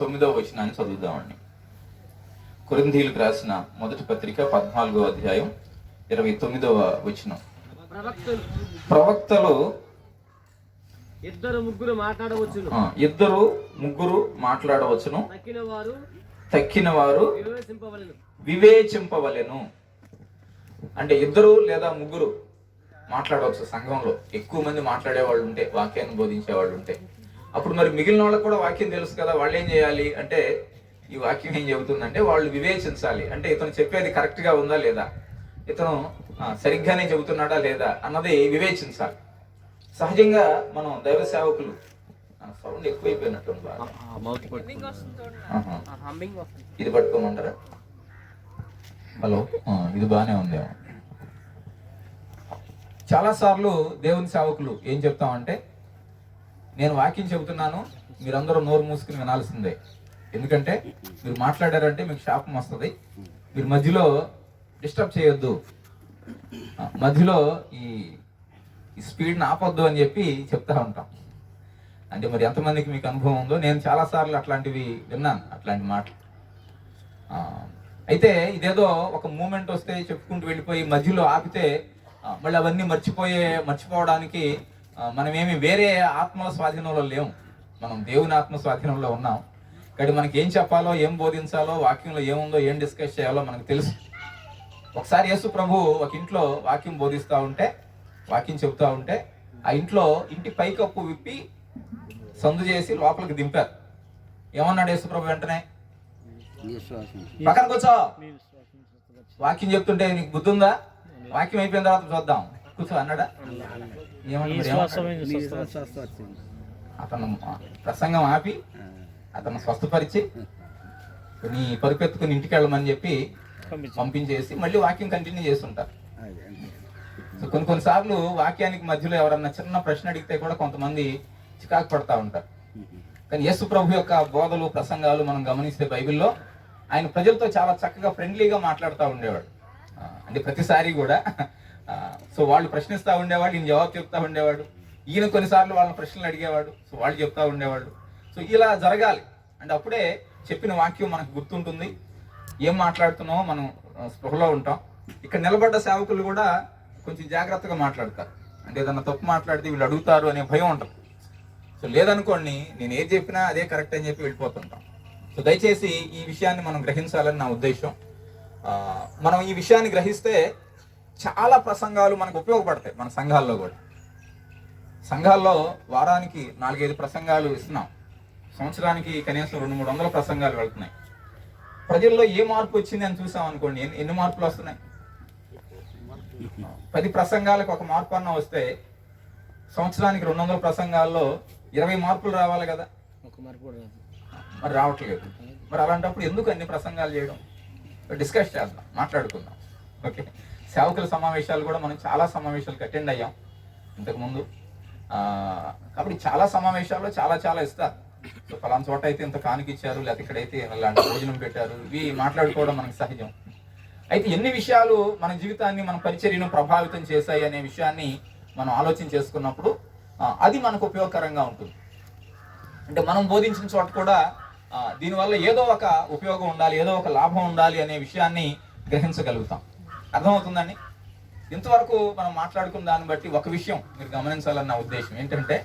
9వ వచనాన్ని చదువుదామండి. కొరింథీయులకు రాసిన మొదటి పత్రిక 14వ అధ్యాయం 29వ వచనం. ప్రవక్తలు ఇద్దరు ముగ్గురు మాట్లాడవచ్చును, తక్కిన వారు వివేచింపవలెను. అంటే ఇద్దరు లేదా ముగ్గురు మాట్లాడవచ్చు. సంఘంలో ఎక్కువ మంది మాట్లాడే వాళ్ళు ఉంటే, వాక్యాన్ని బోధించే వాళ్ళు ఉంటే, అప్పుడు మరి మిగిలిన వాళ్ళకు కూడా వాక్యం తెలుసు కదా, వాళ్ళు ఏం చేయాలి అంటే, ఈ వాక్యం ఏం చెబుతుందంటే వాళ్ళు వివేచించాలి. అంటే ఇతను చెప్పేది కరెక్ట్ గా ఉందా లేదా, ఇతను సరిగ్గానే చెబుతున్నాడా లేదా అన్నది వివేచించాలి. సహజంగా మనం దైవ సేవకులు, సౌండ్ ఎక్కువైపోయినట్టు ఇది పట్టుకోమంటారా? హలో, ఇది బాగానే ఉంది. చాలాసార్లు దేవుని సేవకులు ఏం చెప్తామంటే, నేను వాక్యం చెబుతున్నాను, మీరందరూ నోరు మూసుకుని వినాల్సిందే. ఎందుకంటే మీరు మాట్లాడారంటే మీకు శాపం వస్తుంది, మీరు మధ్యలో డిస్టర్బ్ చేయొద్దు, మధ్యలో ఈ స్పీడ్ని ఆపొద్దు అని చెప్పి చెప్తా ఉంటాం. అంటే మరి ఎంతమందికి మీకు అనుభవం ఉందో, నేను చాలాసార్లు అట్లాంటివి విన్నాను, అట్లాంటి మాటలు. అయితే ఇదేదో ఒక మూమెంట్ వస్తే చెప్పుకుంటూ వెళ్ళిపోయి మధ్యలో ఆపితే మళ్ళీ అవన్నీ మర్చిపోవడానికి మనమేమి వేరే ఆత్మల స్వాధీనంలో లేవు, మనం దేవుని ఆత్మ స్వాధీనంలో ఉన్నాం. కాబట్టి మనకి ఏం చెప్పాలో, ఏం బోధించాలో, వాక్యంలో ఏముందో, ఏం డిస్కస్ చేయాలో మనకు తెలుసు. ఒకసారి యేసు ప్రభు ఒక ఇంట్లో వాక్యం బోధిస్తూ ఉంటే, వాక్యం చెబుతూ ఉంటే, ఆ ఇంట్లో ఇంటి పైకప్పు విప్పి సందు చేసి లోపలికి దింపారు. ఏమన్నాడు యేసు ప్రభు వెంటనే? పక్కన కూర్చో, వాక్యం చెప్తుంటే నీకు బుద్ధి ఉందా, వాక్యం అయిపోయిన తర్వాత చూద్దాం, కూర్చో అన్నాడా? అతను ప్రసంగం ఆపి అతను స్వస్థపరిచి నీ పరుపెత్తుకుని ఇంటికి వెళ్ళమని చెప్పి పంపించేసి మళ్ళీ వాక్యం కంటిన్యూ చేస్తుంటారు. సో కొన్నిసార్లు వాక్యానికి మధ్యలో ఎవరన్నా చిన్న ప్రశ్న అడిగితే కూడా కొంతమంది చికాకు పడతా ఉంటారు. కానీ యేసు ప్రభు యొక్క బోధలు, ప్రసంగాలు మనం గమనిస్తే బైబిల్లో ఆయన ప్రజలతో చాలా చక్కగా ఫ్రెండ్లీగా మాట్లాడుతూ ఉండేవాడు. అంటే ప్రతిసారి కూడా సో వాళ్ళు ప్రశ్నిస్తూ ఉండేవాడు, ఈయన జవాబు చెప్తా ఉండేవాడు. ఈయన కొన్నిసార్లు వాళ్ళని ప్రశ్నలు అడిగేవాడు, సో వాళ్ళు చెప్తా ఉండేవాడు. సో ఇలా జరగాలి. అంటే అప్పుడే చెప్పిన వాక్యం మనకు గుర్తుంటుంది, ఏం మాట్లాడుతున్నామో మనం స్పృహలో ఉంటాం. ఇక్కడ నిలబడ్డ సేవకులు కూడా కొంచెం జాగ్రత్తగా మాట్లాడతారు. అంటే ఏదన్నా తప్పు మాట్లాడితే వీళ్ళు అడుగుతారు అనే భయం ఉంటుంది. సో లేదనుకోండి, నేను ఏది చెప్పినా అదే కరెక్ట్ అని చెప్పి వెళ్ళిపోతుంటాం. సో దయచేసి ఈ విషయాన్ని మనం గ్రహించాలని నా ఉద్దేశం. మనం ఈ విషయాన్ని గ్రహిస్తే చాలా ప్రసంగాలు మనకు ఉపయోగపడతాయి. మన సంఘాల్లో కూడా, సంఘాల్లో వారానికి 4-5 ప్రసంగాలు ఇస్తున్నాం, సంవత్సరానికి కనీసం 200-300 ప్రసంగాలు వెళ్తున్నాయి. ప్రజల్లో ఏ మార్పు వచ్చింది అని చూసాం అనుకోండి, ఎన్ని మార్పులు వస్తున్నాయి? 10 ప్రసంగాలకు ఒక మార్పు అన్న వస్తే సంవత్సరానికి 200 ప్రసంగాల్లో 20 మార్పులు రావాలి కదా, మరి రావట్లేదు. మరి అలాంటప్పుడు ఎందుకు అన్ని ప్రసంగాలు చేయడం? డిస్కస్ చేద్దాం, మాట్లాడుకుందాం. ఓకే, సేవకుల సమావేశాలు కూడా మనం చాలా సమావేశాలకు అటెండ్ అయ్యాం ఇంతకుముందు. కాబట్టి చాలా సమావేశాల్లో చాలా ఇస్తారు. సో ఫలానా చోట అయితే ఇంత కానుక ఇచ్చారు, లేకపోతే ఇక్కడైతే ఇలాంటి భోజనం పెట్టారు, ఇవి మాట్లాడుకోవడం మనకు సహజం. అయితే ఎన్ని విషయాలు మన జీవితాన్ని, మన పరిచర్యను ప్రభావితం చేశాయి అనే విషయాన్ని మనం ఆలోచన చేసుకున్నప్పుడు అది మనకు ఉపయోగకరంగా ఉంటుంది. అంటే మనం బోధించిన చోట కూడా దీనివల్ల ఏదో ఒక ఉపయోగం ఉండాలి, ఏదో ఒక లాభం ఉండాలి అనే విషయాన్ని గ్రహించగలుగుతాం. అర్థమవుతుందండి? ఇంతవరకు మనం మాట్లాడుకున్న దాన్ని బట్టి ఒక విషయం మీరు గమనించాలన్న ఉద్దేశం ఏంటంటే,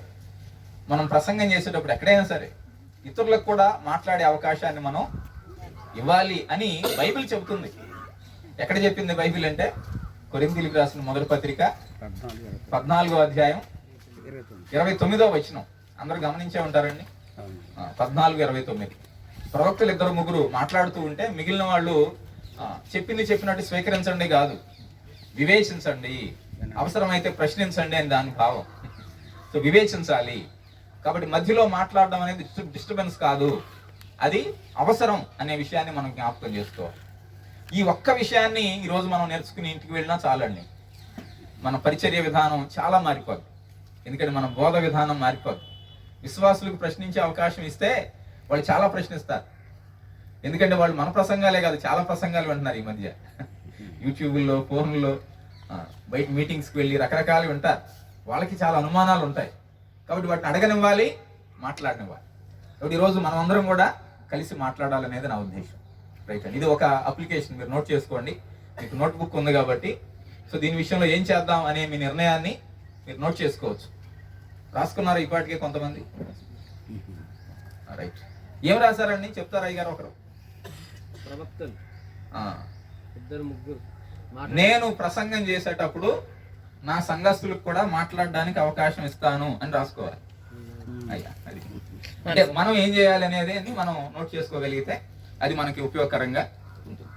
మనం ప్రసంగం చేసేటప్పుడు ఎక్కడైనా సరే ఇతరులకు కూడా మాట్లాడే అవకాశాన్ని మనం ఇవ్వాలి అని బైబిల్ చెబుతుంది. ఎక్కడ చెప్పింది బైబిల్ అంటే, కొరింథీయులకు రాసిన మొదటి పత్రిక 14వ అధ్యాయం 29వ వచనం. అందరూ గమనించే ఉంటారండి. 14:29. ప్రవక్తలు 2-3 మాట్లాడుతూ ఉంటే మిగిలిన వాళ్ళు చెప్పినట్టు స్వీకరించండి కాదు, వివేచించండి, అవసరమైతే ప్రశ్నించండి అని దాని భావం. సో వివేచించాలి. కాబట్టి మధ్యలో మాట్లాడడం అనేది డిస్టర్బెన్స్ కాదు, అది అవసరం అనే విషయాన్ని మనం జ్ఞాపకం చేసుకోవాలి. ఈ ఒక్క విషయాన్ని ఈరోజు మనం నేర్చుకుని ఇంటికి వెళ్ళినా చాలండి, మన పరిచర్య విధానం చాలా మారిపోద్ది. ఎందుకంటే మన బోధ విధానం మారిపోద్ది. విశ్వాసులకు ప్రశ్నించే అవకాశం ఇస్తే వాళ్ళు చాలా ప్రశ్నిస్తారు. ఎందుకంటే వాళ్ళు మన ప్రసంగాలే కాదు, చాలా ప్రసంగాలు వింటున్నారు ఈ మధ్య. యూట్యూబ్లో, ఫోన్లో, బయట మీటింగ్స్కి వెళ్ళి రకరకాలు వింటారు. వాళ్ళకి చాలా అనుమానాలు ఉంటాయి. కాబట్టి వాటిని అడగనివ్వాలి, మాట్లాడనివ్వాలి. కాబట్టి ఈరోజు మనం అందరం కూడా కలిసి మాట్లాడాలనేది నా ఉద్దేశం. రైట్ అండి, ఇది ఒక అప్లికేషన్, మీరు నోట్ చేసుకోండి. మీకు నోట్బుక్ ఉంది కాబట్టి సో దీని విషయంలో ఏం చేద్దాం అనే మీ నిర్ణయాన్ని మీరు నోట్ చేసుకోవచ్చు. రాసుకున్నారు ఇప్పటికే కొంతమంది? రైట్, ఏం రాశారండి చెప్తారా అయ్య గారు ఒకరు? ప్రవక్తలు ఇద్దరు ముగ్గురు. నేను ప్రసంగం చేసేటప్పుడు నా సంఘస్థులకు కూడా మాట్లాడడానికి అవకాశం ఇస్తాను అని రాసుకోవాలి. అయ్యా, అది అంటే మనం ఏం చేయాలి అనేది మనం నోట్ చేసుకోగలిగితే అది మనకి ఉపయోగకరంగా ఉంటుంది.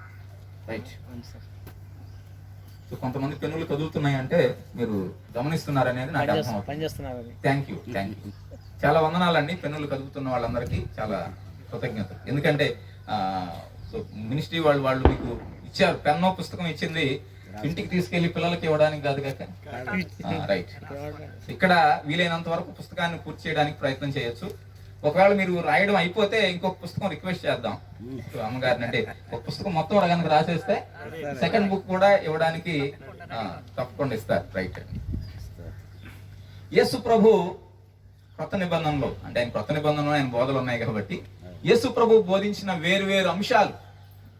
రైట్, సో కొంతమంది పెన్నులు కదులుతున్నాయంటే మీరు గమనిస్తున్నారనేది నాకు అర్థమవుతుంది. Thank you. చాలా వందనాలండి పెన్నులు కదులుతున్న వాళ్ళందరికీ, చాలా కృతజ్ఞతలు. ఎందుకంటే సో మినిస్ట్రీ వాళ్ళు మీకు ఇచ్చారు, పెన్నో పుస్తకం ఇచ్చింది ఇంటికి తీసుకెళ్లి పిల్లలకి ఇవ్వడానికి కాదు కాక. రైట్, ఇక్కడ వీలైనంత వరకు పుస్తకాన్ని పూర్తి చేయడానికి ప్రయత్నం చేయొచ్చు. ఒకవేళ మీరు రాయడం అయిపోతే ఇంకొక పుస్తకం రిక్వెస్ట్ చేద్దాం అమ్మగారిని. అంటే ఒక పుస్తకం మొత్తం కనుక రాసేస్తే సెకండ్ బుక్ కూడా ఇవ్వడానికి తప్పకుండా ఇస్తారు. రైట్, యేసు ప్రభు కొత్త నిబంధనలో, అంటే ఆయన కొత్త నిబంధనలో ఆయన బోధలు ఉన్నాయి కాబట్టి యేసు ప్రభు బోధించిన వేరు అంశాలు,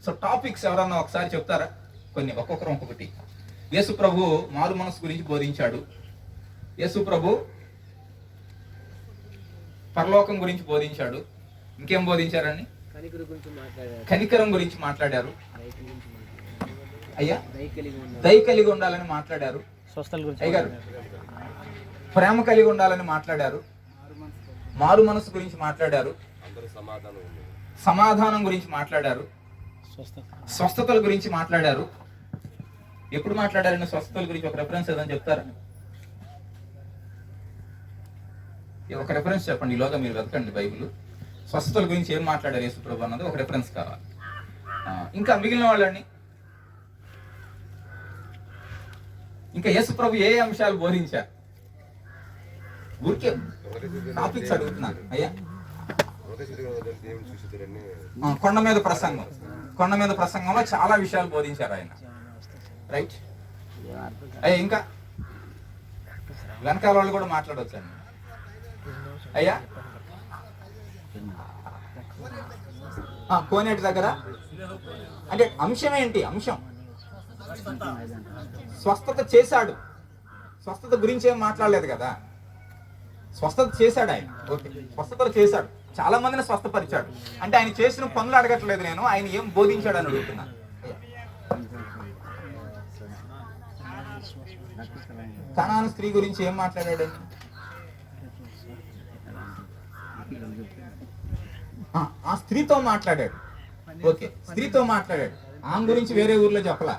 సో టాపిక్స్ ఎవరన్నా ఒకసారి చెప్తారా? కొన్ని ఒక్కొక్కరు ఒక్కొక్కటి. యేసు ప్రభు మారు మనసు గురించి బోధించాడు. యేసు ప్రభు పరలోకం గురించి బోధించాడు. ఇంకేం బోధించారండి? కనికరం గురించి మాట్లాడారు. అయ్యా, దయ కలిగి ఉండాలని మాట్లాడారు. అయ్యారు, ప్రేమ కలిగి ఉండాలని మాట్లాడారు. మారు మనసు గురించి మాట్లాడారు. సమాధానం గురించి మాట్లాడారు. స్వస్థతల గురించి మాట్లాడారు. ఎప్పుడు మాట్లాడారండి స్వస్థతల గురించి? ఒక రెఫరెన్స్ ఏదని చెప్తారా? ఒక రెఫరెన్స్ చెప్పండి, ఈలోగా మీరు వెతకండి బైబిల్. స్వస్థతల గురించి ఏం మాట్లాడారు యేసు ప్రభు అన్నది ఒక రెఫరెన్స్ కావాలి. ఇంకా మిగిలిన వాళ్ళండి, ఇంకా యేసు ప్రభు ఏ అంశాలు బోధించారు? ఊరికే టాపిక్స్ అడుగుతున్నాను అయ్యా. కొండ మీద ప్రసంగంలో చాలా విషయాలు బోధించారు ఆయన. రైట్ అయ్యా, ఇంకా వెనకాల వాళ్ళు కూడా మాట్లాడవచ్చండి అయ్యా. కోనేటి దగ్గర అంటే అంశం ఏంటి? అంశం స్వస్థత చేశాడు. స్వస్థత గురించి ఏం మాట్లాడలేదు కదా. స్వస్థత చేశాడు ఆయన. ఓకే, స్వస్థతలు చేశాడు, చాలా మందిని స్వస్థపరిచాడు. అంటే ఆయన చేసిన పనులు అడగట్లేదు నేను, ఆయన ఏం బోధించాడు అని అడుగుతున్నాను. కనాను స్త్రీ గురించి ఏం మాట్లాడాడు? ఆ స్త్రీతో మాట్లాడాడు. ఓకే, స్త్రీతో మాట్లాడాడు. ఆమె గురించి వేరే ఊర్లో చెప్పలా,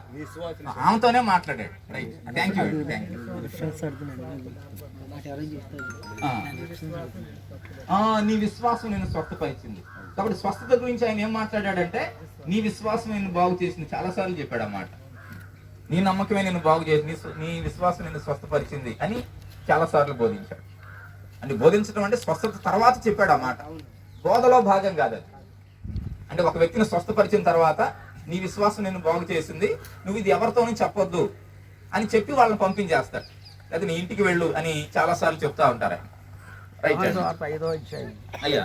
ఆమెతోనే మాట్లాడాడు. Right, thank you. నీ విశ్వాసం నేను స్వస్థపరిచింది. కాబట్టి స్వస్థత గురించి ఆయన ఏం మాట్లాడాడంటే నీ విశ్వాసం నేను బాగు చేసింది. చాలాసార్లు చెప్పాడు ఆ మాట. నీ నమ్మకమే నేను బాగు చేసింది, నీ విశ్వాసం నేను స్వస్థపరిచింది అని చాలాసార్లు బోధించాడు. అంటే బోధించడం అంటే స్వస్థత తర్వాత చెప్పాడు ఆ మాట, బోధలో భాగం కాదు అది. అంటే ఒక వ్యక్తిని స్వస్థపరిచిన తర్వాత నీ విశ్వాసం నేను బాగు చేసింది, నువ్వు ఇది ఎవరితోనూ చెప్పొద్దు అని చెప్పి వాళ్ళని పంపించేస్తాడు. లేదా నీ ఇంటికి వెళ్ళు అని చాలా సార్లు చెప్తా ఉంటారు. రైట్ అయ్యా,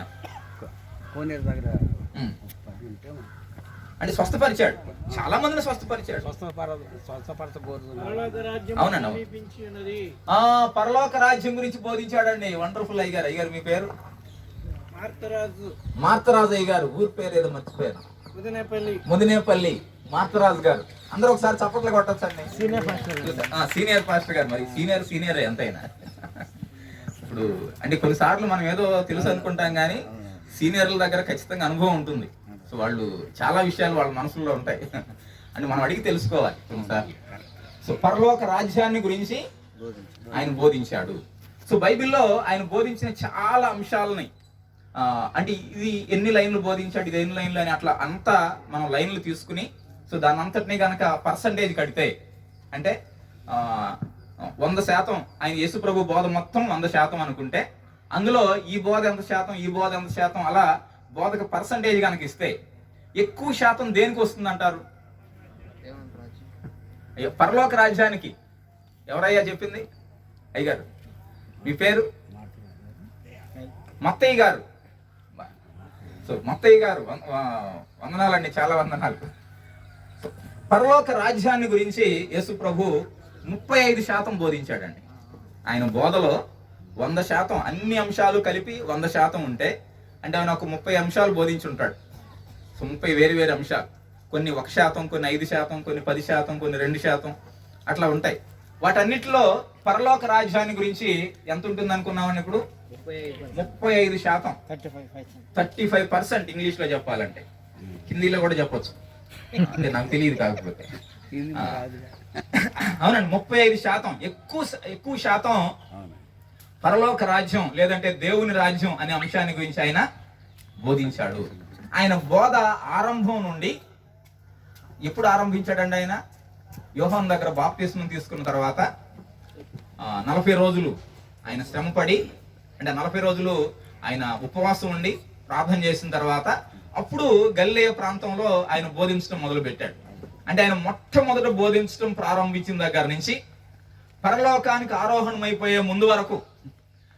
అంటే స్వస్థపరిచాడు, చాలా మందిని స్వస్థపరిచాడు. అవునండి, పరలోక రాజ్యం గురించి బోధించాడండి. వండర్ఫుల్ అయ్యారు. అయ్యారు మీ పేరు? మార్తరాజు అయ్య గారు. ఊరి పేరు ఏదో మర్చిపోయారు. ముదినేపల్లి మార్తరాజు గారు. అందరూ ఒకసారి చప్పట్లు కొట్టొచ్చండి. సీనియర్ పాస్టర్ గారు. మరి సీనియర్ ఎంతైనా ఇప్పుడు అంటే కొన్నిసార్లు మనం ఏదో తెలుసు అనుకుంటాం కానీ సీనియర్ల దగ్గర ఖచ్చితంగా అనుభవం ఉంటుంది. సో వాళ్ళు చాలా విషయాలు వాళ్ళ మనసులో ఉంటాయి అని మనం అడిగి తెలుసుకోవాలి కొన్నిసార్లు. సో పరలోక రాజ్యాన్ని గురించి ఆయన బోధించాడు. సో బైబిల్లో ఆయన బోధించిన చాలా అంశాలని అంటే ఇది ఎన్ని లైన్లు బోధించాడు, ఇది ఎన్ని లైన్లు అని అట్లా అంతా మనం లైన్లు తీసుకుని సో దాని అంతటినీ కనుక పర్సంటేజ్ కడితే అంటే 100% ఆయన యేసు ప్రభు బోధ మొత్తం 100% అనుకుంటే అందులో ఈ బోధ ఎంత శాతం, ఈ బోధ ఎంత శాతం, అలా బోధకు పర్సంటేజ్ కనుక ఇస్తే ఎక్కువ శాతం దేనికి వస్తుంది అంటారు? అయ్యో, పరలోక రాజ్యానికి. ఎవరయ్యా చెప్పింది? అయ్యగారు మీ పేరు? మత్తయ్య గారు. సో మత్తయ్య గారు వందనాలండి, చాలా వందనాలు. సో, పరలోక రాజ్యాన్ని గురించి యేసు ప్రభు 35% బోధించాడండి. ఆయన బోధలో 100% అన్ని అంశాలు కలిపి 100% ఉంటే, అంటే ఆయన ఒక 30 అంశాలు బోధించుంటాడు. సో 30 వేరు వేరు అంశాలు, కొన్ని 1%, కొన్ని 5%, కొన్ని 10%, కొన్ని 2% అట్లా ఉంటాయి. వాటన్నిటిలో పరలోక రాజ్యాన్ని గురించి ఎంత ఉంటుంది అనుకున్నామని ఇప్పుడు 35%, 35% ఇంగ్లీష్ లో చెప్పాలంటే, హిందీలో కూడా చెప్పొచ్చు, అంటే నాకు తెలియదు కాకపోతే. అవునండి, 35% ఎక్కువ శాతం పరలోక రాజ్యం లేదంటే దేవుని రాజ్యం అనే అంశాన్ని గురించి ఆయన బోధించాడు. ఆయన బోధ ఆరంభం నుండి ఎప్పుడు ఆరంభించాడండి? ఆయన యోహాను దగ్గర బాప్తిస్మం తీసుకున్న తర్వాత 40 రోజులు ఆయన శ్రమపడి, అంటే 40 రోజులు ఆయన ఉపవాసం ఉండి ప్రార్థన చేసిన తర్వాత అప్పుడు గలిలయ ప్రాంతంలో ఆయన బోధించడం మొదలు పెట్టాడు. అంటే ఆయన మొట్టమొదట బోధించడం ప్రారంభించిన దగ్గర నుంచి పరలోకానికి ఆరోహణం అయిపోయే ముందు వరకు,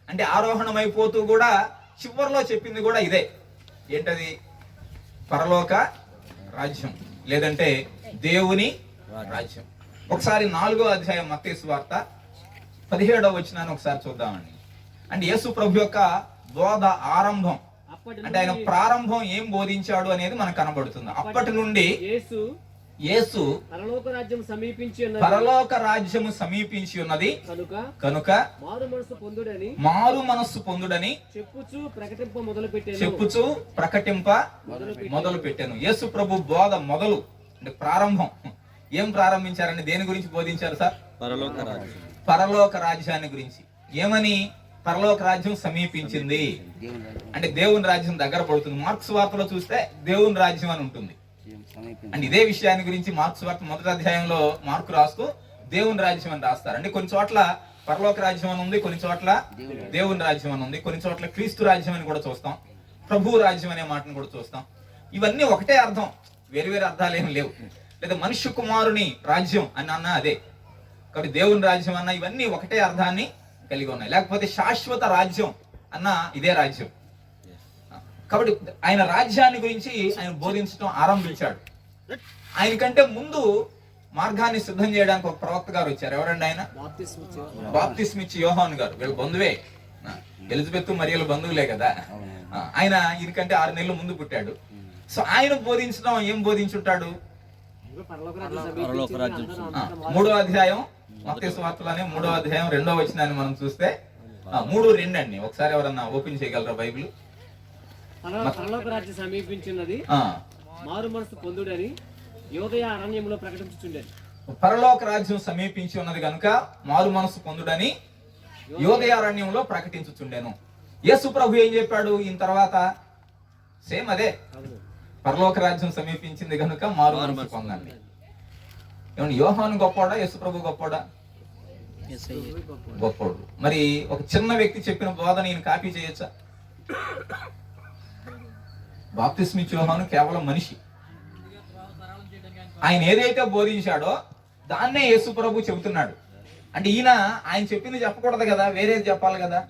అంటే ఆరోహణం అయిపోతూ కూడా చివరిలో చెప్పింది కూడా ఇదే. ఏంటది? పరలోక రాజ్యం లేదంటే దేవుని రాజ్యం. ఒకసారి 4వ అధ్యాయం మత్తయి సువార్త 17వ వచనాన్ని ఒకసారి చూద్దామండి. అంటే యేసు ప్రభు యొక్క బోధ ఆరంభం, అంటే ఆయన ప్రారంభం ఏం బోధించాడు అనేది మనకు కనబడుతుంది. అప్పటి నుండి యేసు పరలోక రాజ్యము సమీపించి ఉన్నది కనుక మారు మనస్సు పొందుడని చెప్పుచు ప్రకటింప మొదలు పెట్టాను. యేసు ప్రభు బోధ మొదలు, అంటే ప్రారంభం ఏం ప్రారంభించారండి? దేని గురించి బోధించారు సార్? పరలోక రాజ్యాన్ని గురించి. ఏమని? పరలోక రాజ్యం సమీపించింది, అంటే దేవుని రాజ్యం దగ్గర పడుతుంది. మార్క్స్ వార్తలో చూస్తే దేవుని రాజ్యం అని ఉంటుంది. అంటే ఇదే విషయాన్ని గురించి మార్క్స్ వార్త 1వ అధ్యాయంలో మార్కు రాస్తూ దేవుని రాజ్యం అని రాస్తారు. అంటే కొన్ని చోట్ల పరలోక రాజ్యం అని ఉంది, కొన్ని చోట్ల దేవుని రాజ్యం అని ఉంది, కొన్ని చోట్ల క్రీస్తు రాజ్యం అని కూడా చూస్తాం, ప్రభు రాజ్యం అనే మాటను కూడా చూస్తాం. ఇవన్నీ ఒకటే అర్థం, వేరు వేరు అర్థాలు ఏమి లేవు. లేదా మనుష్య కుమారుని రాజ్యం అని అన్నా అదే. కాబట్టి దేవుని రాజ్యం అన్న ఇవన్నీ ఒకటే అర్థాన్ని కలిగి ఉన్నాయి. లేకపోతే శాశ్వత రాజ్యం అన్న ఇదే రాజ్యం. కాబట్టి ఆయన రాజ్యాన్ని గురించి ఆయన బోధించడం ఆరంభించాడు. ఆయన కంటే ముందు మార్గాన్ని సిద్ధం చేయడానికి ఒక ప్రవక్త గారు వచ్చారు. ఎవరండి ఆయన? బాప్తిస్మిచ్చి యోహాను గారు. వీళ్ళ బంధువే, ఎలిజబెత్ మరియల బంధువులే కదా. ఆయన ఈయనకంటే 6 నెలలు ముందు పుట్టాడు. సో ఆయన బోధించడం ఏం బోధించుంటాడు? 3వ అధ్యాయం మత్తయి సువార్తలోనే 3వ అధ్యాయం 2వ వచనాన్ని మనం చూస్తే 3:2 అండి. ఒకసారి ఎవరన్నా ఓపెన్ చేయగలరా బైబిల్? పరలోక రాజ్యం సమీపించినది, మారు మనసు పొందుడని యోదయ అరణ్యంలో ప్రకటించుచుండెను. పరలోక రాజ్యం సమీపించి ఉన్నది కనుక మారు మనసు పొందుడని యోదయ అరణ్యంలో ప్రకటించుచుండెను. యేసు ప్రభు ఏం చెప్పాడు ఈయన తర్వాత? సేమ్ అదే, పరలోక రాజ్యం సమీపించింది కనుక మారు మనసు పొందండి. ఏమన్నా యోహాను గొప్పోడా, యేసు ప్రభు గొప్పోడా? గొప్పోడు. మరి ఒక చిన్న వ్యక్తి చెప్పిన బోధన ఈయన కాపీ చేయొచ్చా? బాప్తిస్మిచ్చి యోహాను కేవలం మనిషి. ఆయన ఏదైతే బోధించాడో దాన్నే యేసు ప్రభు చెబుతున్నాడు. అంటే ఈయన ఆయన చెప్పింది చెప్పకూడదు కదా, వేరేది చెప్పాలి కదా.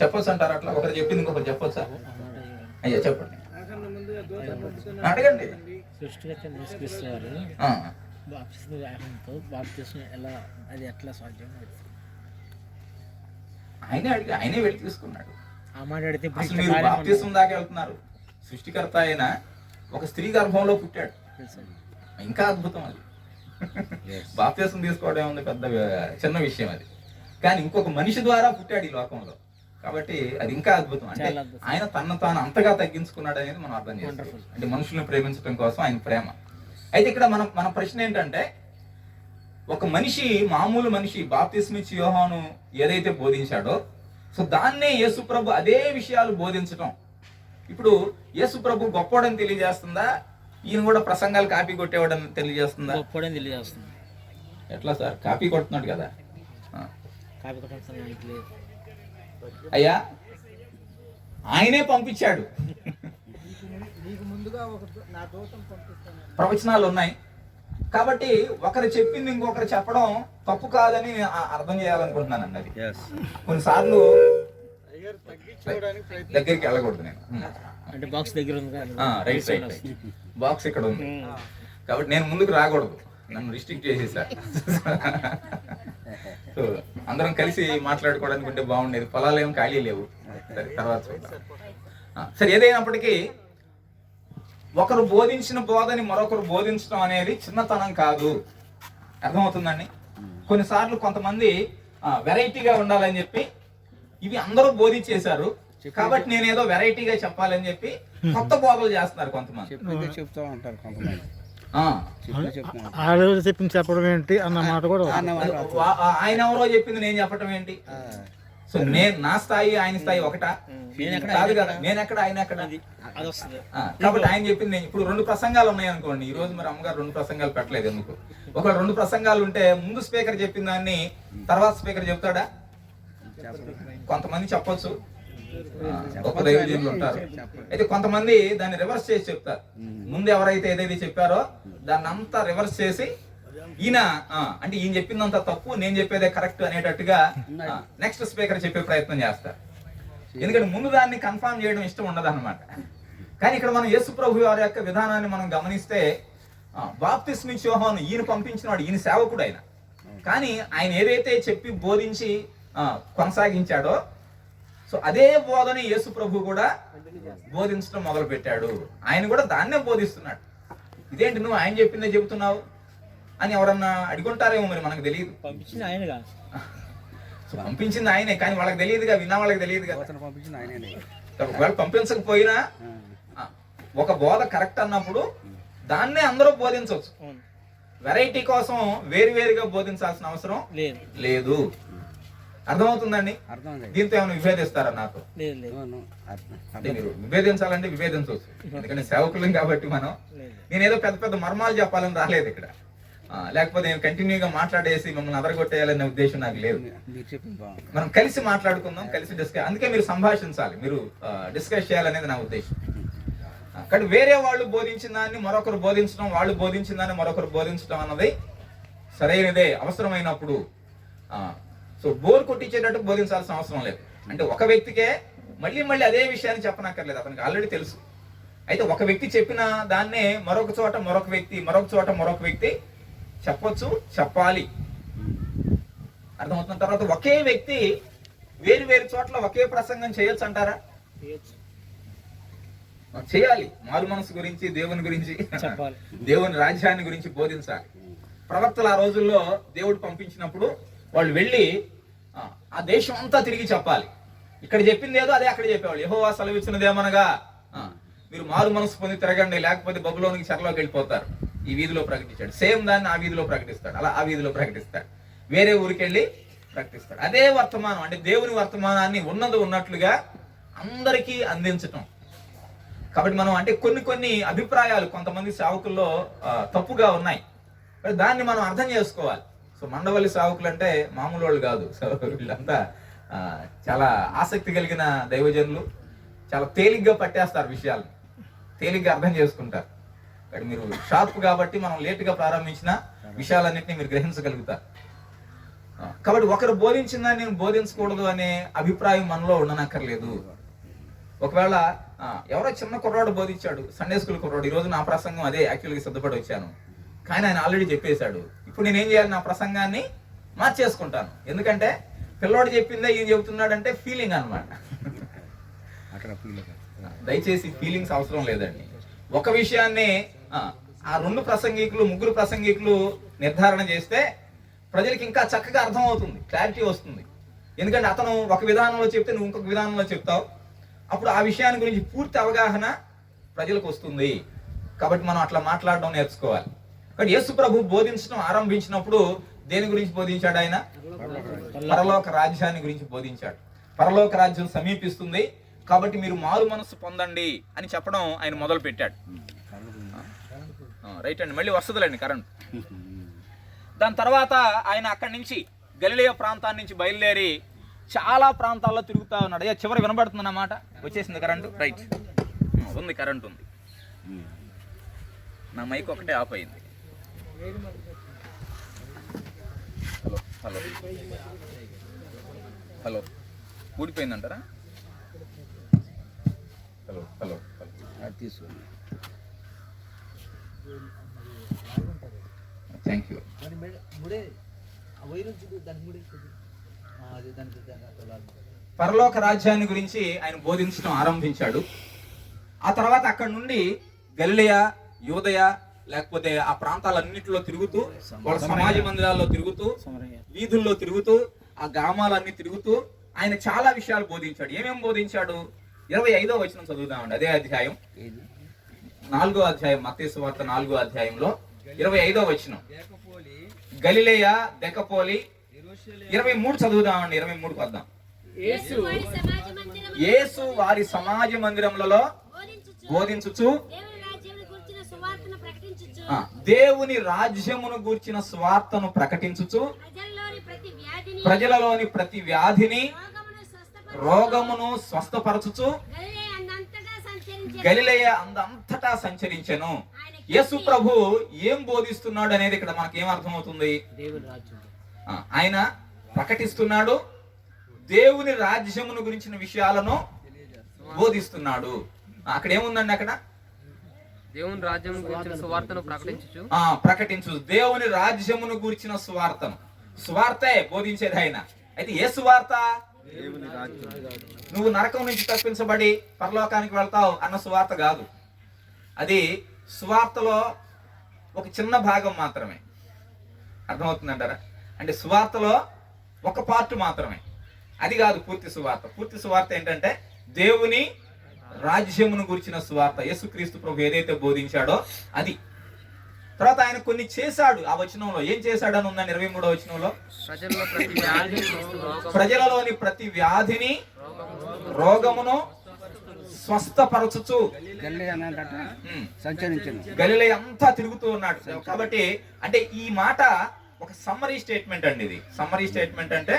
చెప్పొచ్చు అంటారు అట్లా? ఒకరు చెప్పింది ఇంకొకరు చెప్పొచ్చా? అయ్యా చెప్పండి, అడగండి. ఆయనే అడిగి ఆయనే వెళ్ళి తీసుకున్నాడు. అసలు మీరు బాప్తిస్మం దాకా వెళ్తున్నారు. సృష్టికర్త అయిన ఒక స్త్రీ గర్భంలో పుట్టాడు. ఇంకా అద్భుతం అది. బాప్తిస్మం తీసుకోవడం ఏముంది, పెద్ద చిన్న విషయం అది. కానీ ఇంకొక మనిషి ద్వారా పుట్టాడు ఈ లోకంలో, కాబట్టి అది ఇంకా అద్భుతం. అంటే ఆయన తనను తాను అంతగా తగ్గించుకున్నాడు అనేది మనం అర్థం చేసుకోవాలి. అంటే మనుషులను ప్రేమించడం కోసం ఆయన ప్రేమ. అయితే ఇక్కడ మన ప్రశ్న ఏంటంటే, ఒక మనిషి, మామూలు మనిషి బాప్తిస్మిచ్చి యోహాను ఏదైతే బోధించాడో, సో దాన్నే యేసు ప్రభు అదే విషయాలు బోధించటం ఇప్పుడు యేసు ప్రభు గొప్పవాడని తెలియజేస్తుందా? ఈయన కూడా ప్రసంగాలు కాపీ కొట్టేవాడని తెలియజేస్తుందా? గొప్పవాడని తెలియజేస్తుంది. ఎట్లా సార్? కాపీ కొడుతున్నాడు కదా. అయ్యా ఆయనే పంపించాడు. ప్రవచనాలు ఉన్నాయి కాబట్టి ఒకరు చెప్పింది ఇంకొకరు చెప్పడం తప్పు కాదని అర్థం చేయాలనుకుంటున్నానండి. అది కొన్నిసార్లు దగ్గరికి వెళ్ళకూడదు నేను. అంటే బాక్స్ దగ్గర ఉంది రైట్ రైట్ బాక్స్ ఇక్కడ ఉంది కాబట్టి నేను ముందుకు రాకూడదు, నన్ను రిస్ట్రిక్ట్ చేసేసారు. సో అందరం కలిసి మాట్లాడుకోవడానికి ఉంటే బాగుండేది. పొలాలు ఏం ఖాళీ లేవు, సరే తర్వాత చూద్దాం. సరే, ఏదైనప్పటికీ ఒకరు బోధించిన బోధని మరొకరు బోధించడం అనేది చిన్నతనం కాదు. అర్థమవుతుందండి? కొన్నిసార్లు కొంతమంది వెరైటీగా ఉండాలని చెప్పి ఇవి అందరూ బోధించేశారు కాబట్టి నేను ఏదో వెరైటీగా చెప్పాలని చెప్పి కొత్త బోధలు చేస్తున్నారు కొంతమంది. చెప్తా ఉంటారు కొంతమంది. చెప్పింది చెప్పడం ఏంటి అన్న మాట కూడా ఆయన ఎవరో చెప్పింది నేను చెప్పడం ఏంటి? సో నేను నా స్థాయి ఆయన స్థాయి ఒకటా? కాదు కదా. నేను ఎక్కడ ఆయన ఎక్కడ? కాబట్టి ఆయన చెప్పింది నేను. ఇప్పుడు 2 ప్రసంగాలు ఉన్నాయి అనుకోండి. ఈ రోజు మరి అమ్మగారు 2 ప్రసంగాలు పెట్టలేదు. ఎందుకు? ఒక 2 ప్రసంగాలు ఉంటే ముందు స్పీకర్ చెప్పిన దాన్ని తర్వాత స్పీకర్ చెప్తాడా? కొంతమంది చెప్పొచ్చు, గొప్ప దైవజనులు ఉంటారు. అయితే కొంతమంది దాన్ని రివర్స్ చేసి చెప్తారు. ముందు ఎవరైతే ఏదైతే చెప్పారో దాన్ని అంతా రివర్స్ చేసి ఈయన అంటే ఈయన చెప్పిందంత తప్పు, నేను చెప్పేదే కరెక్ట్ అనేటట్టుగా నెక్స్ట్ స్పీకర్ చెప్పే ప్రయత్నం చేస్తారు. ఎందుకంటే ముందు దాన్ని కన్ఫర్మ్ చేయడం ఇష్టం ఉండదు అనమాట. కానీ ఇక్కడ మనం యేసు ప్రభు వారి యొక్క విధానాన్ని మనం గమనిస్తే బాప్తిస్మిచ్చే యోహాను ఈయన పంపించినాడు, ఈయన సేవకుడు ఆయన. కానీ ఆయన ఏదైతే చెప్పి బోధించి కొనసాగించాడో సో అదే బోధన యేసు ప్రభు కూడా బోధించడం మొదలు పెట్టాడు. ఆయన కూడా దాన్నే బోధిస్తున్నాడు. ఇదేంటి నువ్వు ఆయన చెప్పిందే చెబుతున్నావు అని ఎవరన్నా అడుగుంటారేమో, మరి మనకు తెలియదు. పంపించింది ఆయనగా, సో పంపించింది ఆయనే, కానీ వాళ్ళకి తెలియదుగా, విన్నా వాళ్ళకి తెలియదుగా. పంపించింది ఆయనే. ఒకవేళ పంపించకపోయినా ఒక బోధ కరెక్ట్ అన్నప్పుడు దాన్నే అందరూ బోధించవచ్చు. వెరైటీ కోసం వేరువేరుగా బోధించాల్సిన అవసరం లేదు. అర్థమవుతుందండి? దీంతో ఏమైనా విభేదిస్తారా నాతో? మీరు విభేదించాలంటే విభేదించవచ్చు, ఎందుకంటే సేవకులం కాబట్టి మనం. నేనేదో పెద్ద పెద్ద మర్మాలు చెప్పాలని రాలేదు ఇక్కడ, లేకపోతే నేను కంటిన్యూగా మాట్లాడేసి మిమ్మల్ని అదరగొట్టేయాలనే ఉద్దేశం నాకు లేదు. మనం కలిసి మాట్లాడుకుందాం, కలిసి డిస్కస్. అందుకే మీరు సంభాషించాలి, మీరు డిస్కస్ చేయాలనేది నా ఉద్దేశం. కానీ వేరే వాళ్ళు బోధించిన దాన్ని మరొకరు బోధించడం, వాళ్ళు బోధించిన దాన్ని మరొకరు బోధించడం అన్నది సరైనదే అవసరమైనప్పుడు. సో బోర్ కొట్టించేటట్టు బోధించాల్సిన అవసరం లేదు. అంటే ఒక వ్యక్తికే మళ్ళీ మళ్ళీ అదే విషయాన్ని చెప్పనక్కర్లేదు, అతనికి ఆల్రెడీ తెలుసు. అయితే ఒక వ్యక్తి చెప్పిన దాన్నే మరొక చోట మరొక వ్యక్తి, మరొక చోట మరొక వ్యక్తి చెప్పొచ్చు, చెప్పాలి. అర్థమవుతున్న తర్వాత ఒకే వ్యక్తి వేరు వేరు చోట్ల ఒకే ప్రసంగం చేయొచ్చు అంటారా? చేయాలి. మారు మనసు గురించి, దేవుని గురించి, దేవుని రాజ్యాన్ని గురించి బోధించాలి. ప్రవక్తలు ఆ రోజుల్లో దేవుడు పంపించినప్పుడు వాళ్ళు వెళ్ళి ఆ దేశం అంతా తిరిగి చెప్పాలి. ఇక్కడ చెప్పింది ఏదో అదే అక్కడ చెప్పేవాళ్ళు. యెహోవా సెలవిచ్చినదేమనగా మీరు మారు మనసు పొంది తిరగండి, లేకపోతే బబులోనికి చెరలోకి వెళ్ళిపోతారు. ఈ వీధిలో ప్రకటించాడు, సేమ్ దాన్ని ఆ వీధిలో ప్రకటిస్తాడు, అలా ఆ వీధిలో ప్రకటిస్తాడు, వేరే ఊరికి వెళ్ళి ప్రకటిస్తాడు. అదే వర్తమానం, అంటే దేవుని వర్తమానాన్ని ఉన్నది ఉన్నట్లుగా అందరికీ అందించటం. కాబట్టి మనం అంటే కొన్ని అభిప్రాయాలు కొంతమంది సేవకుల్లో తప్పుగా ఉన్నాయి, దాన్ని మనం అర్థం చేసుకోవాలి. సో మండవల్లి సేవకులు అంటే మామూలు వాళ్ళు కాదు. సో వీళ్ళంతా చాలా ఆసక్తి కలిగిన దైవజనులు, చాలా తేలిగ్గా పట్టేస్తారు విషయాలు, తేలిగ్గా అర్థం చేసుకుంటారు. కానీ మీరు షార్ప్ కాబట్టి మనం లేటుగా ప్రారంభించిన విషయాలన్నింటినీ మీరు గ్రహించగలుగుతారు. కాబట్టి ఒకరు బోధించిందా నేను బోధించకూడదు అనే అభిప్రాయం మనలో ఉండనక్కర్లేదు. ఒకవేళ ఎవరో చిన్న కుర్రాడు బోధించాడు, సండే స్కూల్ కుర్రాడు, ఈరోజు నా ప్రసంగం అదే యాక్చువల్గా సిద్ధపడి వచ్చాను, కానీ ఆయన ఆల్రెడీ చెప్పేశాడు. ఇప్పుడు నేనేం చేయాలి? నా ప్రసంగాన్ని మార్చేసుకుంటాను. ఎందుకంటే పిల్లోడు చెప్పిందే ఈయన చెబుతున్నాడంటే ఫీలింగ్ అనమాట. దయచేసి ఫీలింగ్స్ అవసరం లేదండి. ఒక విషయాన్ని ఆ 2 ప్రసంగికులు 3 ప్రసంగికులు నిర్ధారణ చేస్తే ప్రజలకు ఇంకా చక్కగా అర్థం అవుతుంది, క్లారిటీ వస్తుంది. ఎందుకంటే అతను ఒక విధానంలో చెప్తే నువ్వు ఇంకొక విధానంలో చెప్తావు, అప్పుడు ఆ విషయాన్ని గురించి పూర్తి అవగాహన ప్రజలకు వస్తుంది. కాబట్టి మనం అట్లా మాట్లాడడం నేర్చుకోవాలి. కానీ యేసు ప్రభు బోధించడం ఆరంభించినప్పుడు దేని గురించి బోధించాడు? ఆయన పరలోక రాజ్యాన్ని గురించి బోధించాడు. పరలోక రాజ్యం సమీపిస్తుంది కాబట్టి మీరు మారు మనస్సు పొందండి అని చెప్పడం ఆయన మొదలు పెట్టాడు. రైట్ అండి, మళ్ళీ వస్తుందిలేండి కరెంట్. దాని తర్వాత ఆయన అక్కడి నుంచి గలిలయ ప్రాంతాన్ని నుంచి బయలుదేరి చాలా ప్రాంతాల్లో తిరుగుతా ఉన్నాడు. అయ్యా చివరి వినబడుతుంది అన్నమాట. వచ్చేసింది కరెంటు? రైట్, ఉంది, కరెంట్ ఉంది. నా మైక్ ఒకటే ఆఫ్ అయింది. హలో హలో హలో, ఊడిపోయిందంటారా? హలో అది తీసుకోండి. Thank you. పరలోక రాజ్యాన్ని గురించి ఆయన బోధించడం ఆరంభించాడు. ఆ తర్వాత అక్కడ నుండి గలిలయ, యూదయ లేకపోతే ఆ ప్రాంతాలన్నింటిలో తిరుగుతూ, వాళ్ళ సమాజ మందిరాల్లో తిరుగుతూ, వీధుల్లో తిరుగుతూ, ఆ గ్రామాలన్నీ తిరుగుతూ ఆయన చాలా విషయాలు బోధించాడు. ఏమేమి బోధించాడు? 25వ వచనం చదువుదామండి. అదే అధ్యాయం, 4వ అధ్యాయం, మత్తయి సువార్త 4వ అధ్యాయంలో 25వ వచనం. గలిలయ, దెకపోలి, 23 చదువుదామండి. 23కి వద్దాం. యేసు వారి సమాజ మందిరములలో బోధించుచు దేవుని రాజ్యమును గూర్చిన స్వార్థను ప్రకటించుచు ప్రజలలోని ప్రతి వ్యాధిని, రోగమును స్వస్థపరచుచు గలిలయ అంతటా సంచరించెను. యేసు ప్రభు ఏం బోధిస్తున్నాడు అనేది ఇక్కడ మనకి ఏం అర్థమవుతుంది? ఆయన ప్రకటిస్తున్నాడు, దేవుని రాజ్యమును గురించిన విషయాలను బోధిస్తున్నాడు. అక్కడ ఏముందండి? అక్కడ దేవుని రాజ్యమును గూర్చిన సువార్తను ప్రకటించు. దేవుని రాజ్యమును గూర్చిన సువార్తను, సువార్తే బోధించేది ఆయన. అయితే ఏ సువార్త? నువ్వు నరకం నుంచి తప్పించబడి పరలోకానికి వెళ్తావు అన్న సువార్త కాదు. అది సువార్తలో ఒక చిన్న భాగం మాత్రమే. అర్థమవుతుందంటారా? అంటే సువార్తలో ఒక పార్ట్ మాత్రమే. అది కాదు పూర్తి సువార్త. పూర్తి సువార్త ఏంటంటే దేవుని రాజ్యమును గురించిన సువార్త. యేసుక్రీస్తు ప్రభు ఏదైతే బోధించాడో అది. తర్వాత ఆయన కొన్ని చేశాడు. ఆ వచనంలో ఏం చేశాడు అని ఉందని 23వ వచనంలో, ప్రజలలోని ప్రతి వ్యాధిని, రోగమును స్వస్థపరచుచు గలిలయ అంతా తిరుగుతూ ఉన్నాడు. కాబట్టి అంటే ఈ మాట ఒక సమ్మరీ స్టేట్మెంట్ అండి. ఇది సమ్మరీ స్టేట్మెంట్ అంటే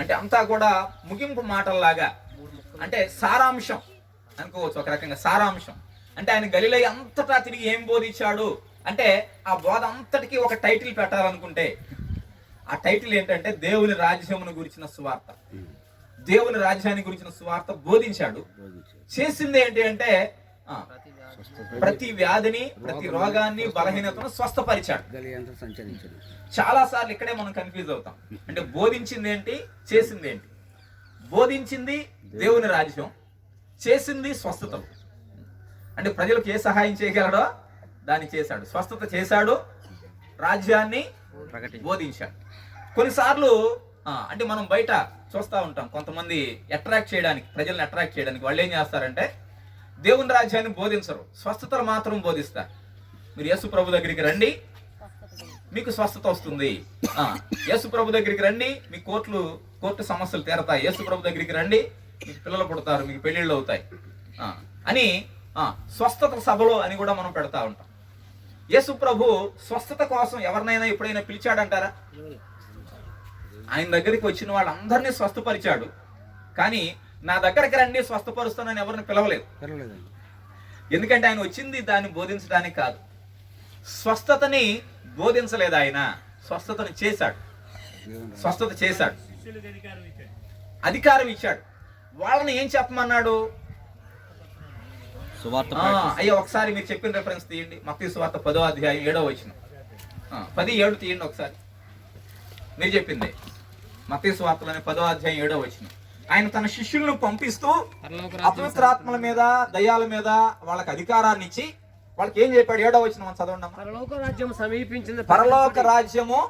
అంటే అంతా కూడా ముగింపు మాటల్లాగా, అంటే సారాంశం అనుకోవచ్చు ఒక రకంగా. సారాంశం అంటే ఆయన గలిలయ అంతటా తిరిగి ఏం బోధించాడు అంటే ఆ బోధ అంతటికి ఒక టైటిల్ పెట్టాలనుకుంటే ఆ టైటిల్ ఏంటంటే దేవుని రాజ్యమును గురించిన సువార్త. దేవుని రాజ్యాన్ని గురించిన సువార్త బోధించాడు. చేసింది ఏంటి అంటే ప్రతి వ్యాధిని, ప్రతి రోగాన్ని, బలహీనతను స్వస్థపరిచాడు. చాలా సార్లు ఇక్కడే మనం కన్ఫ్యూజ్ అవుతాం. అంటే బోధించింది ఏంటి, చేసింది ఏంటి? బోధించింది దేవుని రాజ్యం, చేసింది స్వస్థతలు. అంటే ప్రజలకు ఏ సహాయం చేయగలడో దాన్ని చేశాడు. స్వస్థత చేశాడు, రాజ్యాన్ని బోధించాడు. కొన్నిసార్లు అంటే మనం బయట చూస్తూ ఉంటాం, కొంతమంది అట్రాక్ట్ చేయడానికి, ప్రజల్ని అట్రాక్ట్ చేయడానికి వాళ్ళు ఏం చేస్తారంటే దేవుని రాజ్యాన్ని బోధించరు, స్వస్థతలు మాత్రం బోధిస్తారు. మీరు యేసు ప్రభు దగ్గరికి రండి, మీకు స్వస్థత వస్తుంది. యేసు ప్రభు దగ్గరికి రండి, మీ కోర్టు సమస్యలు తీరతాయి. యేసు ప్రభు దగ్గరికి రండి, మీకు పిల్లలు పుడతారు, మీకు పెళ్లిళ్ళు అవుతాయి అని స్వస్థత సభలో అని కూడా మనం పెడతా ఉంటాం. యేసు ప్రభు స్వస్థత కోసం ఎవరినైనా ఎప్పుడైనా పిలిచాడంటారా? ఆయన దగ్గరికి వచ్చిన వాళ్ళందరినీ స్వస్థపరిచాడు. కానీ నా దగ్గరికి రండి స్వస్థపరుస్తానని ఎవరిని పిలవలేదు. ఎందుకంటే ఆయన వచ్చింది దాన్ని బోధించడానికి కాదు. స్వస్థతని బోధించలేదు ఆయన, స్వస్థతని చేశాడు. స్వస్థత చేశాడు, అధికారం ఇచ్చాడు. వాళ్ళని ఏం చెప్పమన్నాడు? అయ్యా ఒకసారి మీరు చెప్పిన రెఫరెన్స్ తీయండి. మత్తయి సువార్త 10వ అధ్యాయం 7వ వచనం. 10:7 తీయండి ఒకసారి. మీరు చెప్పింది మత్తయి సువార్తలోని 10వ అధ్యాయం 7వ వచనం. ఆయన తన శిష్యులను పంపిస్తూ అపవిత్రాత్మల మీద, దయ్యాల మీద వాళ్ళకి అధికారాన్ని ఇచ్చి వాళ్ళకి ఏం చెప్పాడు? 7వ వచనం చదవండి. పరలోక రాజ్యము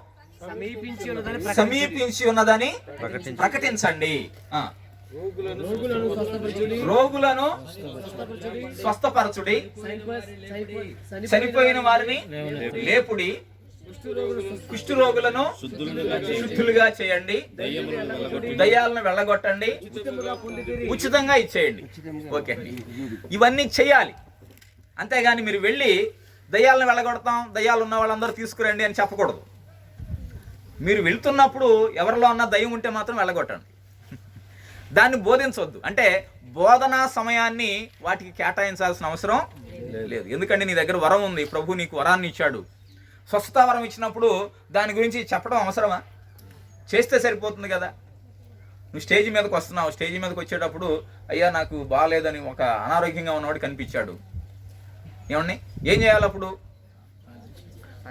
సమీపించి ఉన్నదని ప్రకటించండి. రోగులను స్వస్థపరచుడి, చనిపోయిన వారిని లేపుడి, కుష్ఠరోగులను శుద్ధులుగా చేయండి, దయ్యాలను వెళ్ళగొట్టండి, ఉచితంగా ఇచ్చేయండి. ఓకే, ఇవన్నీ చేయాలి. అంతేగాని మీరు వెళ్ళి దయ్యాలను వెళ్ళగొడతాం, దయ్యాలు ఉన్న వాళ్ళందరూ తీసుకురండి అని చెప్పకూడదు. మీరు వెళ్తున్నప్పుడు ఎవరిలో ఉన్న దయ్యం ఉంటే మాత్రం వెళ్ళగొట్టండి, దాన్ని బోధించవద్దు. అంటే బోధనా సమయాన్ని వాటికి కేటాయించాల్సిన అవసరం లేదు. ఎందుకంటే నీ దగ్గర వరం ఉంది, ప్రభు నీకు వరాన్ని ఇచ్చాడు. స్వస్థత వరం ఇచ్చినప్పుడు దాని గురించి చెప్పడం అవసరమా? చేస్తే సరిపోతుంది కదా. నువ్వు స్టేజ్ మీదకి వస్తున్నావు, స్టేజ్ మీదకి వచ్చేటప్పుడు అయ్యా నాకు బాగాలేదని ఒక అనారోగ్యంగా ఉన్నవాడు కనిపించాడు. ఏమండి ఏం చేయాలి అప్పుడు?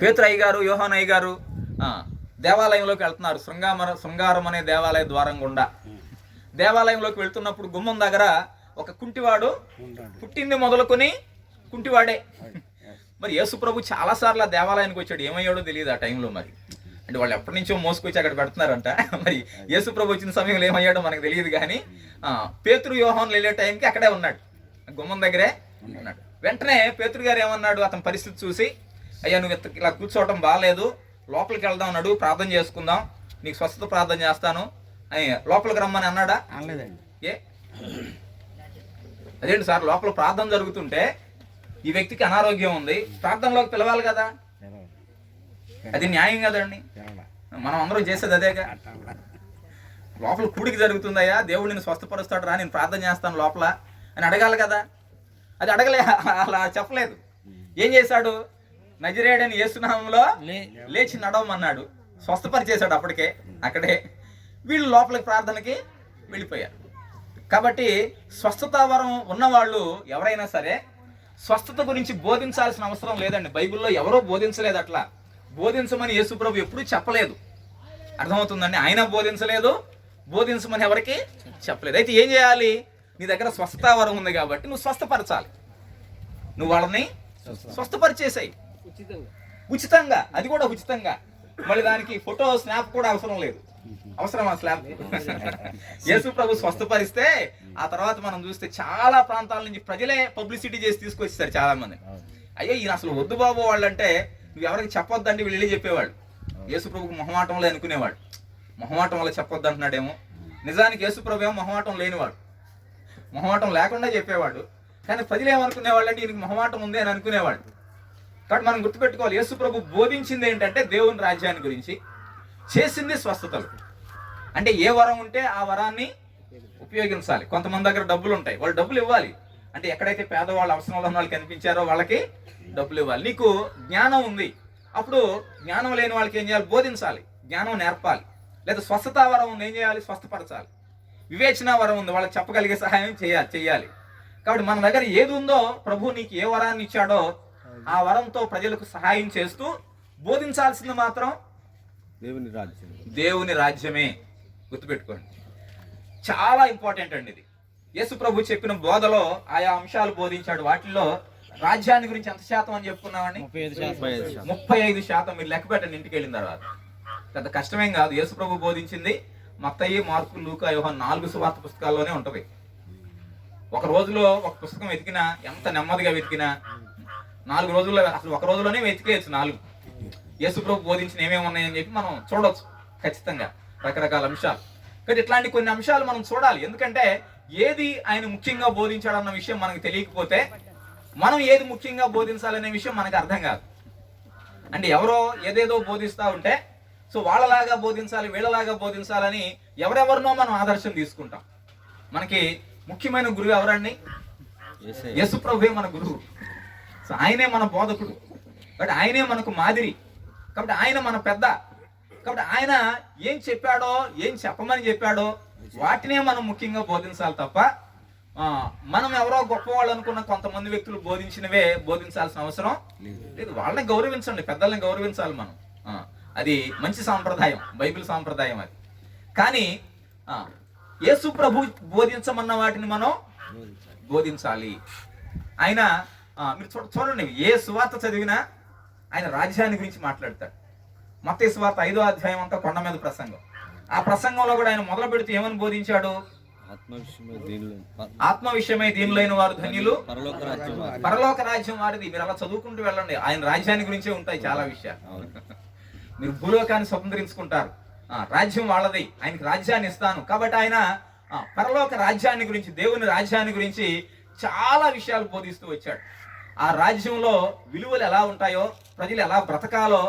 పేతురు అయ్య గారు, యోహాన్ అయ్య గారు దేవాలయంలోకి వెళ్తున్నారు. శృంగారం అనే దేవాలయ ద్వారం గుండా దేవాలయంలోకి వెళ్తున్నప్పుడు గుమ్మం దగ్గర ఒక కుంటివాడు, పుట్టింది మొదలుకొని కుంటివాడే. మరి యేసు ప్రభు చాలాసార్లు ఆ దేవాలయానికి వచ్చాడు. ఏమయ్యాడో తెలియదు ఆ టైంలో. మరి అంటే వాళ్ళు ఎప్పటి నుంచో మోసుకొచ్చి అక్కడ పెడుతున్నారంట. మరి యేసు ప్రభు వచ్చిన సమయంలో ఏమయ్యాడో మనకు తెలియదు. కానీ పేతురు యోహాన్లు వెళ్ళే టైంకి అక్కడే ఉన్నాడు, గుమ్మం దగ్గరే ఉన్నాడు. వెంటనే పేతురు గారు ఏమన్నాడు, అతని పరిస్థితి చూసి, అయ్యా నువ్వు ఇలా కూర్చోవటం బాగాలేదు, లోపలికి వెళ్దాం అన్నాడు, ప్రార్థన చేసుకుందాం, నీకు స్వస్థత ప్రార్థన చేస్తాను అని లోపలికి రమ్మని అన్నాడా? అనలేదండి. ఏ అదేంటి సార్, లోపల ప్రార్థన జరుగుతుంటే ఈ వ్యక్తికి అనారోగ్యం ఉంది, ప్రార్థనలోకి పిలవాలి కదా, అది న్యాయం కదండి. మనం అందరం చేసేది అదేగా. లోపల కూడికి జరుగుతుందయ్యా, దేవుడు నేను స్వస్థపరుస్తాడు రా, నేను ప్రార్థన చేస్తాను లోపల అని అడగాలి కదా. అది అడగలే, అలా చెప్పలేదు. ఏం చేశాడు? నజరేయుడైన యేసునామంలో లేచి నడవమన్నాడు, స్వస్థపరిచేశాడు అప్పటికే అక్కడే. వీళ్ళు లోపలికి ప్రార్థనకి వెళ్ళిపోయారు. కాబట్టి స్వస్థత వరం ఉన్నవాళ్ళు ఎవరైనా సరే స్వస్థత గురించి బోధించాల్సిన అవసరం లేదండి. బైబిల్లో ఎవరో బోధించలేదు, అట్లా బోధించమని యేసు ప్రభు ఎప్పుడూ చెప్పలేదు. అర్థమవుతుందండి? ఆయన బోధించలేదు, బోధించమని ఎవరికి చెప్పలేదు. అయితే ఏం చేయాలి? నీ దగ్గర స్వస్థత వరం ఉంది కాబట్టి నువ్వు స్వస్థపరచాలి. నువ్వు వాళ్ళని స్వస్థపరిచేసాయి ఉచితంగా, అది కూడా ఉచితంగా. మళ్ళీ దానికి ఫోటో స్నాప్ కూడా అవసరం లేదు. అవసరమా స్లాబ్? యేసు ప్రభు స్వస్థపరిస్తే ఆ తర్వాత మనం చూస్తే చాలా ప్రాంతాల నుంచి ప్రజలే పబ్లిసిటీ చేసి తీసుకొచ్చేసారు చాలా మంది. అయ్యో ఈయన అసలు వద్దు బాబు వాళ్ళంటే నువ్వు ఎవరికి చెప్పొద్దంటే వీళ్ళు వెళ్ళి చెప్పేవాళ్ళు. యేసు ప్రభుకు మొహమాటంలో అనుకునేవాడు, మొహమాటం వల్ల చెప్పొద్దు అంటున్నాడేమో. నిజానికి యేసు ప్రభు ఏమో మొహమాటం లేనివాడు, మొహమాటం లేకుండా చెప్పేవాడు. కానీ ప్రజలు ఏమనుకునేవాళ్ళు అంటే ఈయనకి మొహమాటం ఉంది అని అనుకునేవాడు. కాబట్టి మనం గుర్తుపెట్టుకోవాలి, యేసు ప్రభు బోధించింది ఏంటంటే దేవుని రాజ్యాన్ని గురించి, చేసింది స్వస్థతలు. అంటే ఏ వరం ఉంటే ఆ వరాన్ని ఉపయోగించాలి. కొంతమంది దగ్గర డబ్బులు ఉంటాయి, వాళ్ళు డబ్బులు ఇవ్వాలి. అంటే ఎక్కడైతే పేదవాళ్ళు అవసరంలో ఉన్న వాళ్ళు కనిపించారో వాళ్ళకి డబ్బులు ఇవ్వాలి. నీకు జ్ఞానం ఉంది, అప్పుడు జ్ఞానం లేని వాళ్ళకి ఏం చేయాలి? బోధించాలి, జ్ఞానం నేర్పాలి. లేదా స్వస్థత వరం ఉంది, ఏం చేయాలి? స్వస్థపరచాలి. వివేచన వరం ఉంది, వాళ్ళకి చెప్పగలిగే సహాయం చేయాలి. కాబట్టి మన దగ్గర ఏది ఉందో, ప్రభు నీకు ఏ వరాన్ని ఇచ్చాడో ఆ వరంతో ప్రజలకు సహాయం చేస్తూ బోధించాల్సింది మాత్రం దేవుని రాజ్యమే. గుర్తుపెట్టుకోండి, చాలా ఇంపార్టెంట్ అండి ఇది. యేసు ప్రభు చెప్పిన బోధలో ఆయా అంశాలు బోధించాడు. వాటిల్లో రాజ్యాన్ని గురించి ఎంత శాతం అని చెప్పుకున్నామండి? 35%. మీరు లెక్క పెట్టండి ఇంటికి వెళ్ళిన తర్వాత. పెద్ద కష్టమేం కాదు. యేసు ప్రభు బోధించింది మత్తయి, మార్కు, లూకా, యోహాను 4 సువార్త పుస్తకాల్లోనే ఉంటుంది. ఒక రోజులో ఒక పుస్తకం వెతికినా, ఎంత నెమ్మదిగా వెతికినా 4 రోజుల్లో, అసలు ఒక రోజులోనే వెతికేయచ్చు 4. యేసు ప్రభు బోధించిన ఏమేమి ఉన్నాయని చెప్పి మనం చూడవచ్చు ఖచ్చితంగా, రకరకాల అంశాలు. కానీ ఇట్లాంటి కొన్ని అంశాలు మనం చూడాలి. ఎందుకంటే ఏది ఆయన ముఖ్యంగా బోధించాడన్న విషయం మనకు తెలియకపోతే మనం ఏది ముఖ్యంగా బోధించాలనే విషయం మనకు అర్థం కాదు. అంటే ఎవరో ఏదేదో బోధిస్తూ ఉంటే సో వాళ్ళలాగా బోధించాలి, వీళ్ళలాగా బోధించాలని ఎవరెవరినో మనం ఆదర్శం తీసుకుంటాం. మనకి ముఖ్యమైన గురువు ఎవరండి? యేసు ప్రభువే మన గురువు. సో ఆయనే మన బోధకుడు, కాబట్టి ఆయనే మనకు మాదిరి, కాబట్టి ఆయన మన పెద్ద. కాబట్టి ఆయన ఏం చెప్పాడో, ఏం చెప్పమని చెప్పాడో వాటినే మనం ముఖ్యంగా బోధించాలి తప్ప మనం ఎవరో గొప్పవాళ్ళు అనుకున్న కొంతమంది వ్యక్తులు బోధించినవే బోధించాల్సిన అవసరం లేదు. వాళ్ళని గౌరవించండి, పెద్దల్ని గౌరవించాలి మనం. అది మంచి సాంప్రదాయం, బైబిల్ సాంప్రదాయం అది. కానీ యేసు ప్రభు బోధించమన్న వాటిని మనం బోధించాలి. ఆయన మీరు చూడండి, ఏ సువార్త చదివినా ఆయన రాజ్యాన్ని గురించి మాట్లాడతాడు. మత్తయి సువార్త 5వ అధ్యాయం అంతా కొండ మీద ప్రసంగం. ఆ ప్రసంగంలో కూడా ఆయన మొదలు పెడితే ఏమని బోధించాడు? ఆత్మ విషయమై దీనులైన వారు ధన్యులు, పరలోక రాజ్యం వారిది. మీరు అలా చదువుకుంటూ వెళ్ళండి, ఆయన రాజ్యాన్ని గురించే ఉంటాయి చాలా విషయాలు. మీరు భూలోకాన్ని స్వతంత్రించుకుంటారు, రాజ్యం వాళ్ళది, ఆయనకి రాజ్యాన్ని ఇస్తాను. కాబట్టి ఆయన పరలోక రాజ్యాన్ని గురించి, దేవుని రాజ్యాన్ని గురించి చాలా విషయాలు బోధిస్తూ వచ్చాడు. ఆ రాజ్యంలో విలువలు ఎలా ఉంటాయో, ప్రజలు ఎలా బ్రతకాలో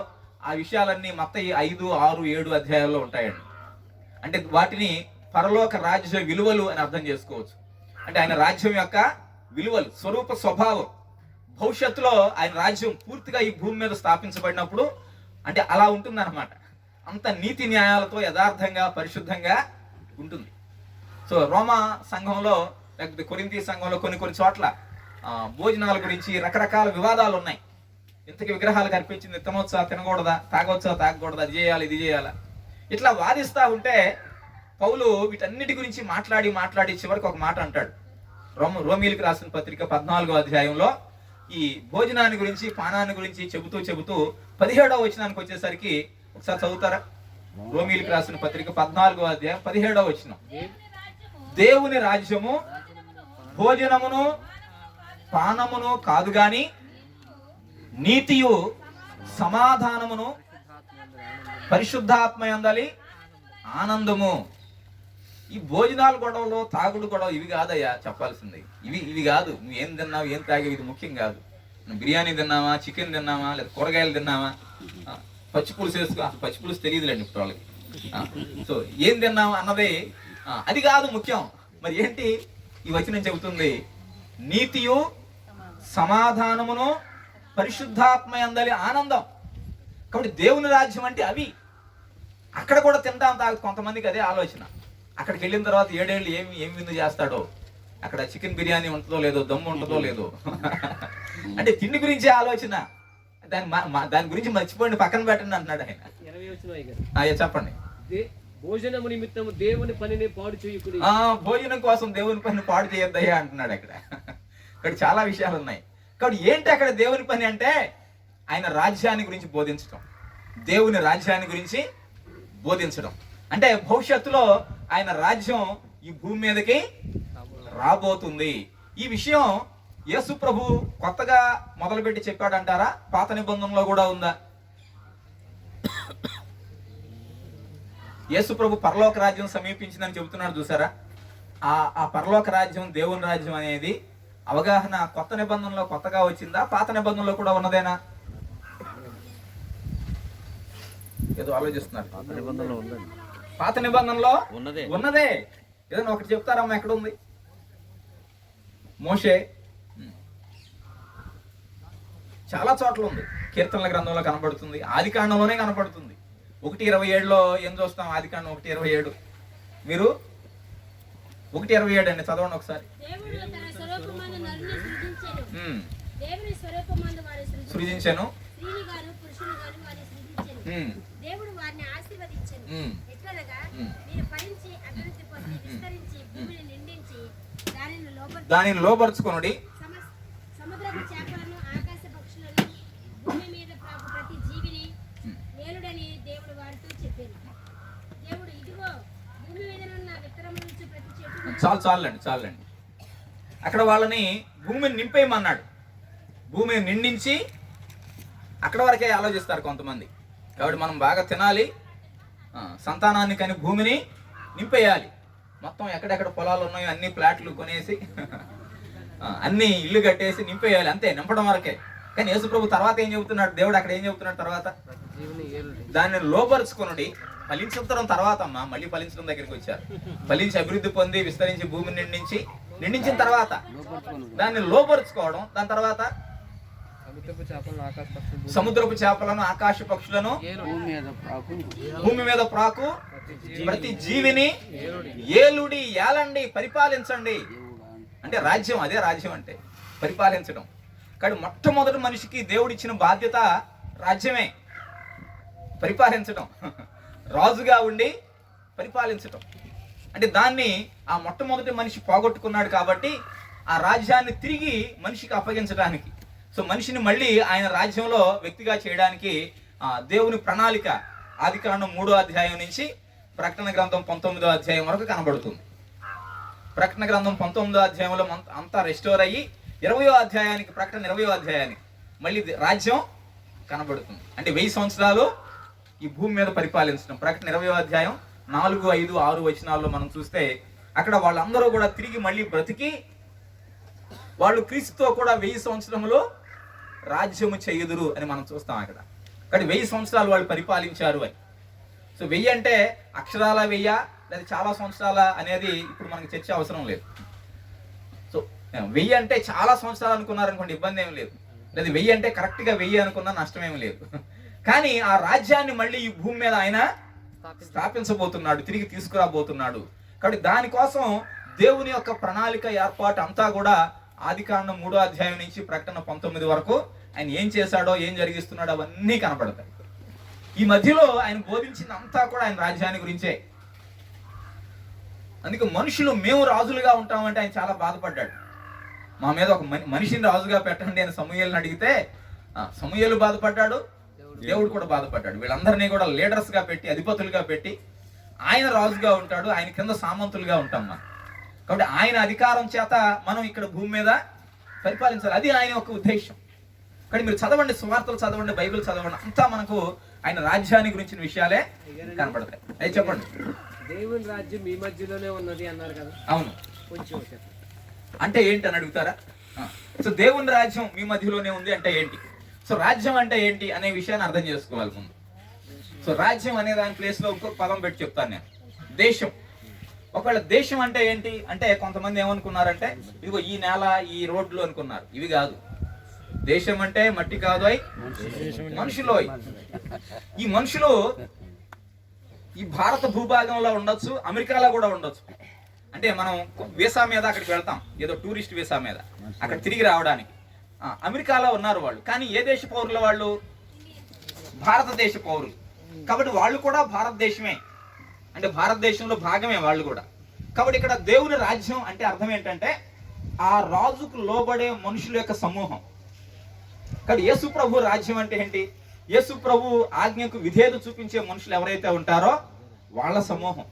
ఆ విషయాలన్నీ మత్తయి 5, 6, 7 అధ్యాయాల్లో ఉంటాయండి. అంటే వాటిని పరలోక రాజ్య విలువలు అని అర్థం చేసుకోవచ్చు. అంటే ఆయన రాజ్యం యొక్క విలువలు, స్వరూప స్వభావం, భవిష్యత్తులో ఆయన రాజ్యం పూర్తిగా ఈ భూమి మీద స్థాపించబడినప్పుడు అంటే అలా ఉంటుందన్నమాట. అంత నీతి న్యాయాలతో యథార్థంగా, పరిశుద్ధంగా ఉంటుంది. సో రోమా సంఘంలో లేకపోతే కొరింథీ సంఘంలో కొన్ని చోట్ల భోజనాల గురించి రకరకాల వివాదాలు ఉన్నాయి. ఇంతకి విగ్రహాలకు అర్పించింది తినవచ్చా తినకూడదా, తాగవచ్చా తాగకూడదా, అది చేయాలి ఇది చేయాలా, ఇట్లా వాదిస్తా ఉంటే పౌలు వీటన్నిటి గురించి మాట్లాడి చివరికి ఒక మాట అంటాడు. రోమీలకు రాసిన పత్రిక 14వ అధ్యాయంలో ఈ భోజనాన్ని గురించి పానాన్ని గురించి చెబుతూ 17వ వచనానికి వచ్చేసరికి ఒకసారి చదువుతారా? రోమీలకు రాసిన పత్రిక 14వ అధ్యాయం 17వ వచనం. దేవుని రాజ్యము భోజనమును పానమును కాదు గాని నీతియు సమాధానమును పరిశుద్ధాత్మ యందలి ఆనందము. ఈ భోజనాలు గొడవలు తాగుడు గొడవ ఇవి కాదయ్యా చెప్పాల్సింది. ఇవి కాదు. నువ్వు ఏం తిన్నావు ఏం తాగేవి ఇది ముఖ్యం కాదు. నువ్వు బిర్యానీ తిన్నావా, చికెన్ తిన్నావా, లేదా కూరగాయలు తిన్నావా, పచ్చిపులుసు వేసుకో, అసలు పచ్చిపులుసు తెలియదులేండి ఇప్పుడు వాళ్ళకి. సో ఏం తిన్నావా అన్నది అది కాదు ముఖ్యం. మరి ఏంటి ఈ వచనం చెబుతుంది? నీతియు సమాధానమును పరిశుద్ధాత్మ యందలి ఆనందం. కాబట్టి దేవుని రాజ్యం అంటే అవి. అక్కడ కూడా తింటాం తాగు కొంతమందికి అదే ఆలోచన. అక్కడికి వెళ్ళిన తర్వాత 7 ఏళ్ళు ఏమి విందు చేస్తాడో, అక్కడ చికెన్ బిర్యానీ ఉంటుందో లేదో, దమ్ము ఉంటుందో లేదో, అంటే తిండి గురించి ఆలోచన. దాని గురించి మర్చిపోండి, పక్కన పెట్టండి అంటున్నాడు ఆయన. 20 వచనం చెప్పండి. భోజనము నిమిత్తము దేవుని పనిని పాడు చేయకుడి. భోజనం కోసం దేవుని పనిని పాడు చేయొద్దయ్యా అంటున్నాడు. ఇక్కడ చాలా విషయాలు ఉన్నాయి. కాబట్టి ఏంటి అక్కడ దేవుని పని అంటే ఆయన రాజ్యాన్ని గురించి బోధించడం, దేవుని రాజ్యాన్ని గురించి బోధించడం. అంటే భవిష్యత్తులో ఆయన రాజ్యం ఈ భూమి మీదకి రాబోతుంది. ఈ విషయం యేసు ప్రభు కొత్తగా మొదలుపెట్టి చెప్పాడంటారా? పాత నిబంధనలో కూడా ఉందా? యేసు ప్రభు పరలోక రాజ్యం సమీపించిందని చెబుతున్నాడు చూసారా? ఆ పరలోక రాజ్యం దేవుని రాజ్యం అనేది అవగాహన కొత్త నిబంధనలో కొత్తగా వచ్చిందా, పాత నిబంధనలో కూడా ఉన్నదేనా? ఏదో ఆలోచిస్తున్నారు. పాత నిబంధనలో ఉన్నదే. ఏదైనా ఒకటి చెప్తారమ్మా, ఎక్కడ ఉంది? మోషే చాలా చోట్ల ఉంది. కీర్తనల గ్రంథంలో కనబడుతుంది, ఆదికాండంలోనే కనబడుతుంది. 1:27లో ఏం చూస్తాం? ఆదికాండం 1:27. మీరు 1:27 అండి చదవండి ఒకసారి. సృజించాను, దేవుడు వారిని ఆశీర్వదించెను. ఎట్లనగా మీరు ఫలించి అభివృద్ధి పొంది విస్తరించి భూమిని నిండించి దానిని లోపరుచుకొనుడి. సముద్రపు చేపలను ఆకాశ పక్షులను భూమి మీద ప్రాకు ప్రతి జీవిని నేలుడని దేవుడు వారితో చెప్పారు. దేవుడు ఇదిగో భూమి మీద ఉన్న విత్తనము నుంచి ప్రతి చెట్టు. చాలండి. అక్కడ వాళ్ళని భూమిని నింపేయమన్నాడు. భూమిని నిండించి అక్కడ వరకే ఆలోచిస్తారు కొంతమంది. కాబట్టి మనం బాగా తినాలి, సంతానాన్ని కానీ భూమిని నింపేయాలి. మొత్తం ఎక్కడెక్కడ పొలాలు ఉన్నాయో అన్ని ప్లాట్లు కొనేసి అన్ని ఇల్లు కట్టేసి నింపేయాలి, అంతే, నింపడం వరకే. కానీ యేసు ప్రభు తర్వాత ఏం చెబుతున్నాడు? దేవుడు అక్కడ ఏం చెబుతున్నాడు? తర్వాత దాన్ని లోపరుచుకొనుడి. ఫలించడం తర్వాత అమ్మా, మళ్ళీ ఫలించడం దగ్గరికి వచ్చారు. ఫలించి అభివృద్ధి పొంది విస్తరించి భూమిని నిండించిన తర్వాత దాన్ని లోపరుచుకోవడం. దాని తర్వాత సముద్రపు చేపలను ఆకాశ పక్షులను భూమి మీద ప్రాకు ప్రతి జీవిని ఏలుడి ఏలండి పరిపాలించండి. అంటే రాజ్యం, అదే రాజ్యం అంటే పరిపాలించడం. కానీ మొట్టమొదటి మనిషికి దేవుడు ఇచ్చిన బాధ్యత రాజ్యమే, పరిపాలించడం, రాజుగా ఉండి పరిపాలించడం. అంటే దాన్ని ఆ మొట్టమొదటి మనిషి పోగొట్టుకున్నాడు కాబట్టి ఆ రాజ్యాన్ని తిరిగి మనిషికి అప్పగించడానికి, సో మనిషిని మళ్ళీ ఆయన రాజ్యంలో వ్యక్తిగా చేయడానికి దేవుని ప్రణాళిక ఆదికాండం 3వ అధ్యాయం నుంచి ప్రకటన గ్రంథం 19వ అధ్యాయం వరకు కనబడుతుంది. ప్రకటన గ్రంథం 19వ అధ్యాయంలో అంతా రెస్టోర్ అయ్యి 20వ అధ్యాయానికి, ప్రకటన 20వ అధ్యాయానికి మళ్ళీ రాజ్యం కనబడుతుంది. అంటే 1000 సంవత్సరాలు ఈ భూమి మీద పరిపాలించడం. ప్రకటన 20వ అధ్యాయం 4, 5, 6 వచనాల్లో మనం చూస్తే అక్కడ వాళ్ళందరూ కూడా తిరిగి మళ్ళీ బ్రతికి వాళ్ళు క్రీస్తుతో కూడా 1000 సంవత్సరములు రాజ్యము చేయుదురు అని మనం చూస్తాం అక్కడ. కానీ 1000 సంవత్సరాలు వాళ్ళు పరిపాలించారు అని. సో 1000 అంటే అక్షరాల 1000 లేదా చాలా సంవత్సరాల అనేది ఇప్పుడు మనకి చర్చ అవసరం లేదు. సో 1000 అంటే చాలా సంవత్సరాలు అనుకున్నారనుకోండి, ఇబ్బంది ఏమి లేదు. లేదా 1000 అంటే కరెక్ట్గా 1000 అనుకున్నా నష్టమేమి లేదు. కానీ ఆ రాజ్యాన్ని మళ్ళీ ఈ భూమి మీద ఆయన స్థాపించబోతున్నాడు, తిరిగి తీసుకురాబోతున్నాడు. కాబట్టి దానికోసం దేవుని యొక్క ప్రణాళిక ఏర్పాటు అంతా కూడా ఆదికాండం 3వ అధ్యాయం నుంచి ప్రకటన 19 వరకు ఆయన ఏం చేశాడో ఏం జరిగిస్తున్నాడో అవన్నీ కనపడతాయి. ఈ మధ్యలో ఆయన బోధించిందంతా కూడా ఆయన రాజ్యాన్ని గురించే. అందుకే మనుషులు మేము రాజులుగా ఉంటామంటే ఆయన చాలా బాధపడ్డాడు. మా మీద ఒక మనిషిని రాజుగా పెట్టండి అని సమూయేలుని అడిగితే సమూయేలు బాధపడ్డాడు, దేవుడు కూడా బాధపడ్డాడు. వీళ్ళందరినీ కూడా లీడర్స్ గా పెట్టి, అధిపతులుగా పెట్టి ఆయన రాజుగా ఉంటాడు, ఆయన కింద సామంతులుగా ఉంటాం మనం. కాబట్టి ఆయన అధికారం చేత మనం ఇక్కడ భూమి మీద పరిపాలించాలి. అది ఆయన యొక్క ఉద్దేశం. కానీ మీరు చదవండి, సువార్తలు చదవండి, బైబిల్ చదవండి, అంతా మనకు ఆయన రాజ్యాన్ని గురించిన విషయాలే కనపడతాయి. అది చెప్పండి. దేవుని రాజ్యం మీ మధ్యలోనే ఉన్నది అన్నారు కదా. అవును, కొంచెం చెప్పండి. అంటే ఏంటి అని అడుగుతారా? సో దేవుని రాజ్యం మీ మధ్యలోనే ఉంది అంటే ఏంటి? సో రాజ్యం అంటే ఏంటి అనే విషయాన్ని అర్థం చేసుకోవాలి ముందు. సో రాజ్యం అనే దాని ప్లేస్ లో ఇంకొక పదం పెట్టి చెప్తాను నేను, దేశం. ఒకవేళ దేశం అంటే ఏంటి అంటే కొంతమంది ఏమనుకున్నారంటే ఇదిగో ఈ నేల, ఈ రోడ్లు అనుకున్నారు. ఇవి కాదు. దేశం అంటే మట్టి కాదు, అయి మనుషులు. ఈ మనుషులు ఈ భారత భూభాగంలో ఉండొచ్చు, అమెరికాలో కూడా ఉండొచ్చు. అంటే మనం వీసా మీద అక్కడికి వెళ్తాం, ఏదో టూరిస్ట్ వీసా మీద అక్కడ తిరిగి రావడానికి. అమెరికాలో ఉన్నారు వాళ్ళు, కానీ ఏ దేశ పౌరులు వాళ్ళు? భారతదేశ పౌరులు. కాబట్టి వాళ్ళు కూడా భారతదేశమే, అంటే భారతదేశంలో భాగమే వాళ్ళు కూడా. కాబట్టి ఇక్కడ దేవుని రాజ్యం అంటే అర్థం ఏంటంటే ఆ రాజుకు లోబడే మనుషుల యొక్క సమూహం. కాబట్టి యేసు ప్రభు రాజ్యం అంటే ఏంటి? యేసు ప్రభు ఆజ్ఞకు విధేయత చూపించే మనుషులు ఎవరైతే ఉంటారో వాళ్ళ సమూహం.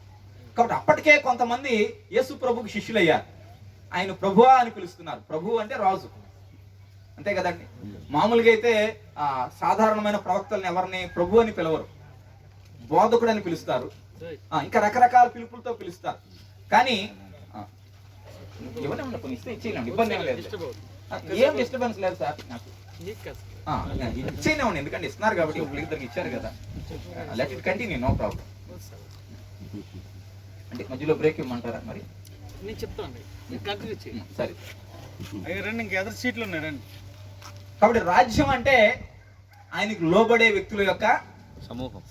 కాబట్టి అప్పటికే కొంతమంది యేసు ప్రభుకి శిష్యులయ్యారు. ఆయన ప్రభువా అని పిలుస్తున్నారు. ప్రభు అంటే రాజు, అంతే కదండి. మామూలుగా అయితే సాధారణమైన ప్రవక్తలను ఎవరిని ప్రభు అని పిలవరు, బోధకుడు అని పిలుస్తారు, ఇంకా రకరకాల పిలుపులతో పిలుస్తారు. కానీ ఇబ్బంది ఏం లేదు, ఏం డిస్టర్బెన్స్ లేదు సార్ నాకు. ఇచ్చేనేవ్వండి, ఎందుకంటే ఇస్తున్నారు కాబట్టి ఒకరిద్దరికి ఇచ్చారు కదా. Let it continue, no problem. అంటే మధ్యలో బ్రేక్ ఇవ్వమంటారా మరి? నేను చెప్తాను, సరే. ఇంకా ఎదురు సీట్లు ఉన్నాయి, రండి. కాబట్టి రాజ్యం అంటే ఆయనకు లోబడే వ్యక్తుల యొక్క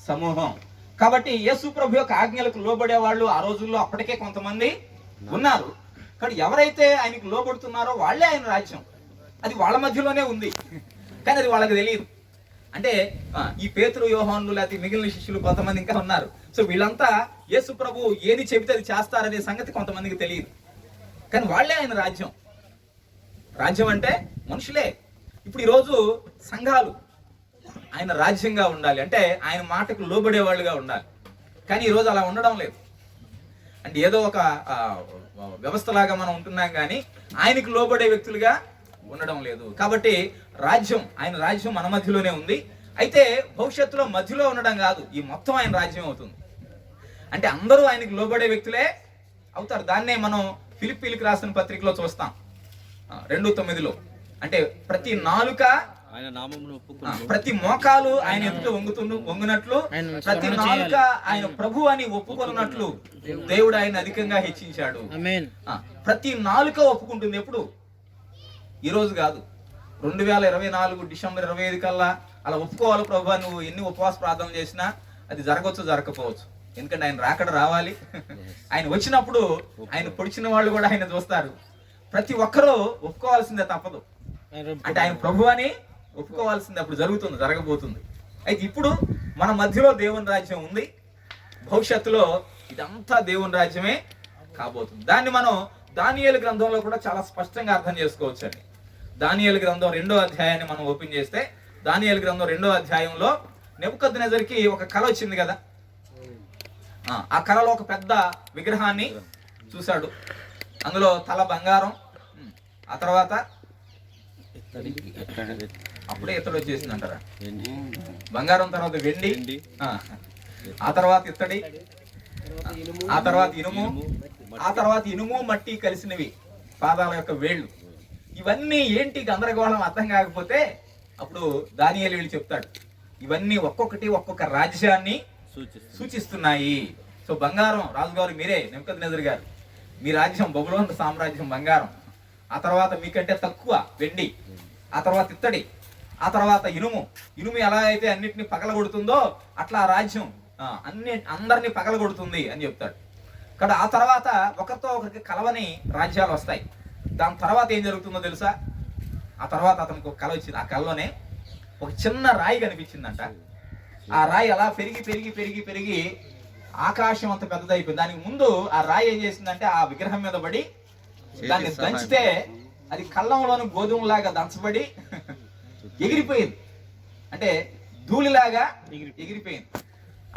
సమూహం. కాబట్టి యేసు ప్రభు యొక్క ఆజ్ఞలకు లోబడే వాళ్ళు ఆ రోజుల్లో అప్పటికే కొంతమంది ఉన్నారు. కానీ ఎవరైతే ఆయనకు లోబడుతున్నారో వాళ్ళే ఆయన రాజ్యం. అది వాళ్ళ మధ్యలోనే ఉంది, కానీ అది వాళ్ళకి తెలియదు. అంటే ఈ పేతురు, యోహానులు, లేకపోతే మిగిలిన శిష్యులు కొంతమంది ఇంకా ఉన్నారు. సో వీళ్ళంతా యేసు ప్రభు ఏది చెబితే అది చేస్తారనే సంగతి కొంతమందికి తెలియదు, కానీ వాళ్ళే ఆయన రాజ్యం. రాజ్యం అంటే మనుషులే. ఇప్పుడు ఈరోజు సంఘాలు ఆయన రాజ్యంగా ఉండాలి అంటే ఆయన మాటకు లోబడే వాళ్ళుగా ఉండాలి. కానీ ఈరోజు అలా ఉండడం లేదు. అంటే ఏదో ఒక వ్యవస్థలాగా మనం ఉంటున్నాం, కానీ ఆయనకు లోబడే వ్యక్తులుగా ఉండడం లేదు. కాబట్టి రాజ్యం, ఆయన రాజ్యం మన మధ్యలోనే ఉంది. అయితే భవిష్యత్తులో మధ్యలో ఉండడం కాదు, ఈ మొత్తం ఆయన రాజ్యం అవుతుంది. అంటే అందరూ ఆయనకు లోబడే వ్యక్తులే అవుతారు. దాన్నే మనం ఫిలిప్పీలకు రాసిన పత్రికలో చూస్తాం 2:9. అంటే ప్రతి నాలుక, ప్రతి మోకాలు ఆయన ఎదుట వంగునట్లు, ప్రతి నాలుక ఆయన ప్రభు అని ఒప్పుకొన్నట్లు దేవుడు ఆయన అధికంగా హెచ్చించాడు. ప్రతి నాలుక ఒప్పుకుంటుంది. ఎప్పుడు? ఈ రోజు కాదు, 2024 డిసెంబర్ 25 కల్లా అలా ఒప్పుకోవాలి. ప్రభు నువ్వు ఎన్ని ఉపవాస ప్రార్థనలు చేసినా అది జరగవచ్చు, జరగకపోవచ్చు. ఎందుకంటే ఆయన రాకడ రావాలి. ఆయన వచ్చినప్పుడు ఆయన పొడిచిన వాళ్ళు కూడా ఆయన చూస్తారు. ప్రతి ఒక్కరూ ఒప్పుకోవాల్సిందే, తప్పదు. అంటే ఆయన ప్రభు అని ఒప్పుకోవాల్సిందే. అప్పుడు జరుగుతుంది, జరగబోతుంది. అయితే ఇప్పుడు మన మధ్యలో దేవుని రాజ్యం ఉంది. భవిష్యత్తులో ఇదంతా దేవుని రాజ్యమే కాబోతుంది. దాన్ని మనం దానియేలు గ్రంథంలో కూడా చాలా స్పష్టంగా అర్థం చేసుకోవచ్చు అండి. దానియేలు గ్రంథం 2వ అధ్యాయాన్ని మనం ఓపెన్ చేస్తే, దానియేలు గ్రంథం 2వ అధ్యాయంలో నెబుకద్నెజరుకి ఒక కళ వచ్చింది కదా. ఆ కళలో ఒక పెద్ద విగ్రహాన్ని చూశాడు. అందులో తల బంగారం, ఆ తర్వాత అప్పుడే ఇత్తడి వచ్చేసింది అంటారా? బంగారం తర్వాత వెండి, ఆ తర్వాత ఇత్తడి, ఆ తర్వాత ఇనుము, ఆ తర్వాత ఇనుము మట్టి కలిసినవి పాదాల యొక్క వేళ్ళు. ఇవన్నీ ఏంటి గందరగోళం అర్థం కాకపోతే అప్పుడు దానియేలు వెళ్ళి చెప్తాడు, ఇవన్నీ ఒక్కొక్కటి ఒక్కొక్క రాజ్యాన్ని సూచిస్తున్నాయి. సో బంగారం, రాజుగారు మీరే, నెబుకద్నెజరు గారు, మీ రాజ్యం బబులోను సామ్రాజ్యం బంగారం. ఆ తర్వాత మీకంటే తక్కువ వెండి, ఆ తర్వాత ఇత్తడి, ఆ తర్వాత ఇనుము. ఇనుము ఎలా అయితే అన్నిటిని పగలగొడుతుందో అట్లా ఆ రాజ్యం అందరినీ పగలగొడుతుంది అని చెప్తాడు. కాబట్టి ఆ తర్వాత ఒకరితో ఒకరికి కలవని రాజ్యాలు వస్తాయి. దాని తర్వాత ఏం జరుగుతుందో తెలుసా? ఆ తర్వాత అతనికి ఒక కళ వచ్చింది. ఆ కళలోనే ఒక చిన్న రాయి కనిపించిందంట. ఆ రాయి అలా పెరిగి పెరిగి పెరిగి పెరిగి ఆకాశం అంత పెద్దదైపోయింది. దానికి ముందు ఆ రాయి ఏం చేసిందంటే ఆ విగ్రహం మీద పడి దాన్ని దంచితే అది కళ్ళంలోని గోధుమలాగా దంచబడి ఎగిరిపోయింది. అంటే ధూళిలాగా ఎగిరిపోయింది.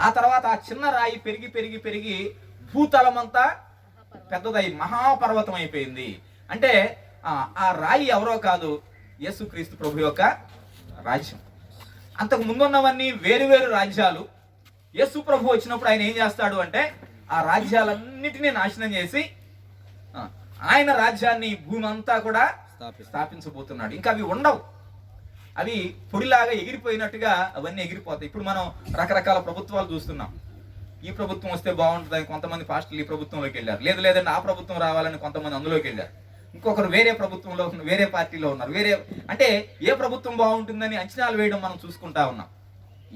ఆ తర్వాత ఆ చిన్న రాయి పెరిగి పెరిగి పెరిగి భూతలమంతా పెద్దదై మహాపర్వతం అయిపోయింది. అంటే ఆ రాయి ఎవరో కాదు, యేసుక్రీస్తు ప్రభు యొక్క రాజ్యం. అంతకు ముందున్నవన్నీ వేరు వేరు రాజ్యాలు. యేసు ప్రభు వచ్చినప్పుడు ఆయన ఏం చేస్తాడు అంటే ఆ రాజ్యాలన్నిటినీ నాశనం చేసి ఆయన రాజ్యాన్ని భూమి అంతా కూడా స్థాపించబోతున్నాడు. ఇంకా అవి ఉండవు, అవి పొడిలాగా ఎగిరిపోయినట్టుగా అవన్నీ ఎగిరిపోతాయి. ఇప్పుడు మనం రకరకాల ప్రభుత్వాలు చూస్తున్నాం. ఈ ప్రభుత్వం వస్తే బాగుంటుందని కొంతమంది పాస్టర్లు ఈ ప్రభుత్వంలోకి వెళ్ళారు. లేదంటే ఆ ప్రభుత్వం రావాలని కొంతమంది అందులోకి వెళ్ళారు. ఇంకొకరు వేరే ప్రభుత్వంలో వేరే పార్టీలో ఉన్నారు. అంటే ఏ ప్రభుత్వం బాగుంటుందని అంచనాలు వేయడం మనం చూసుకుంటా ఉన్నాం.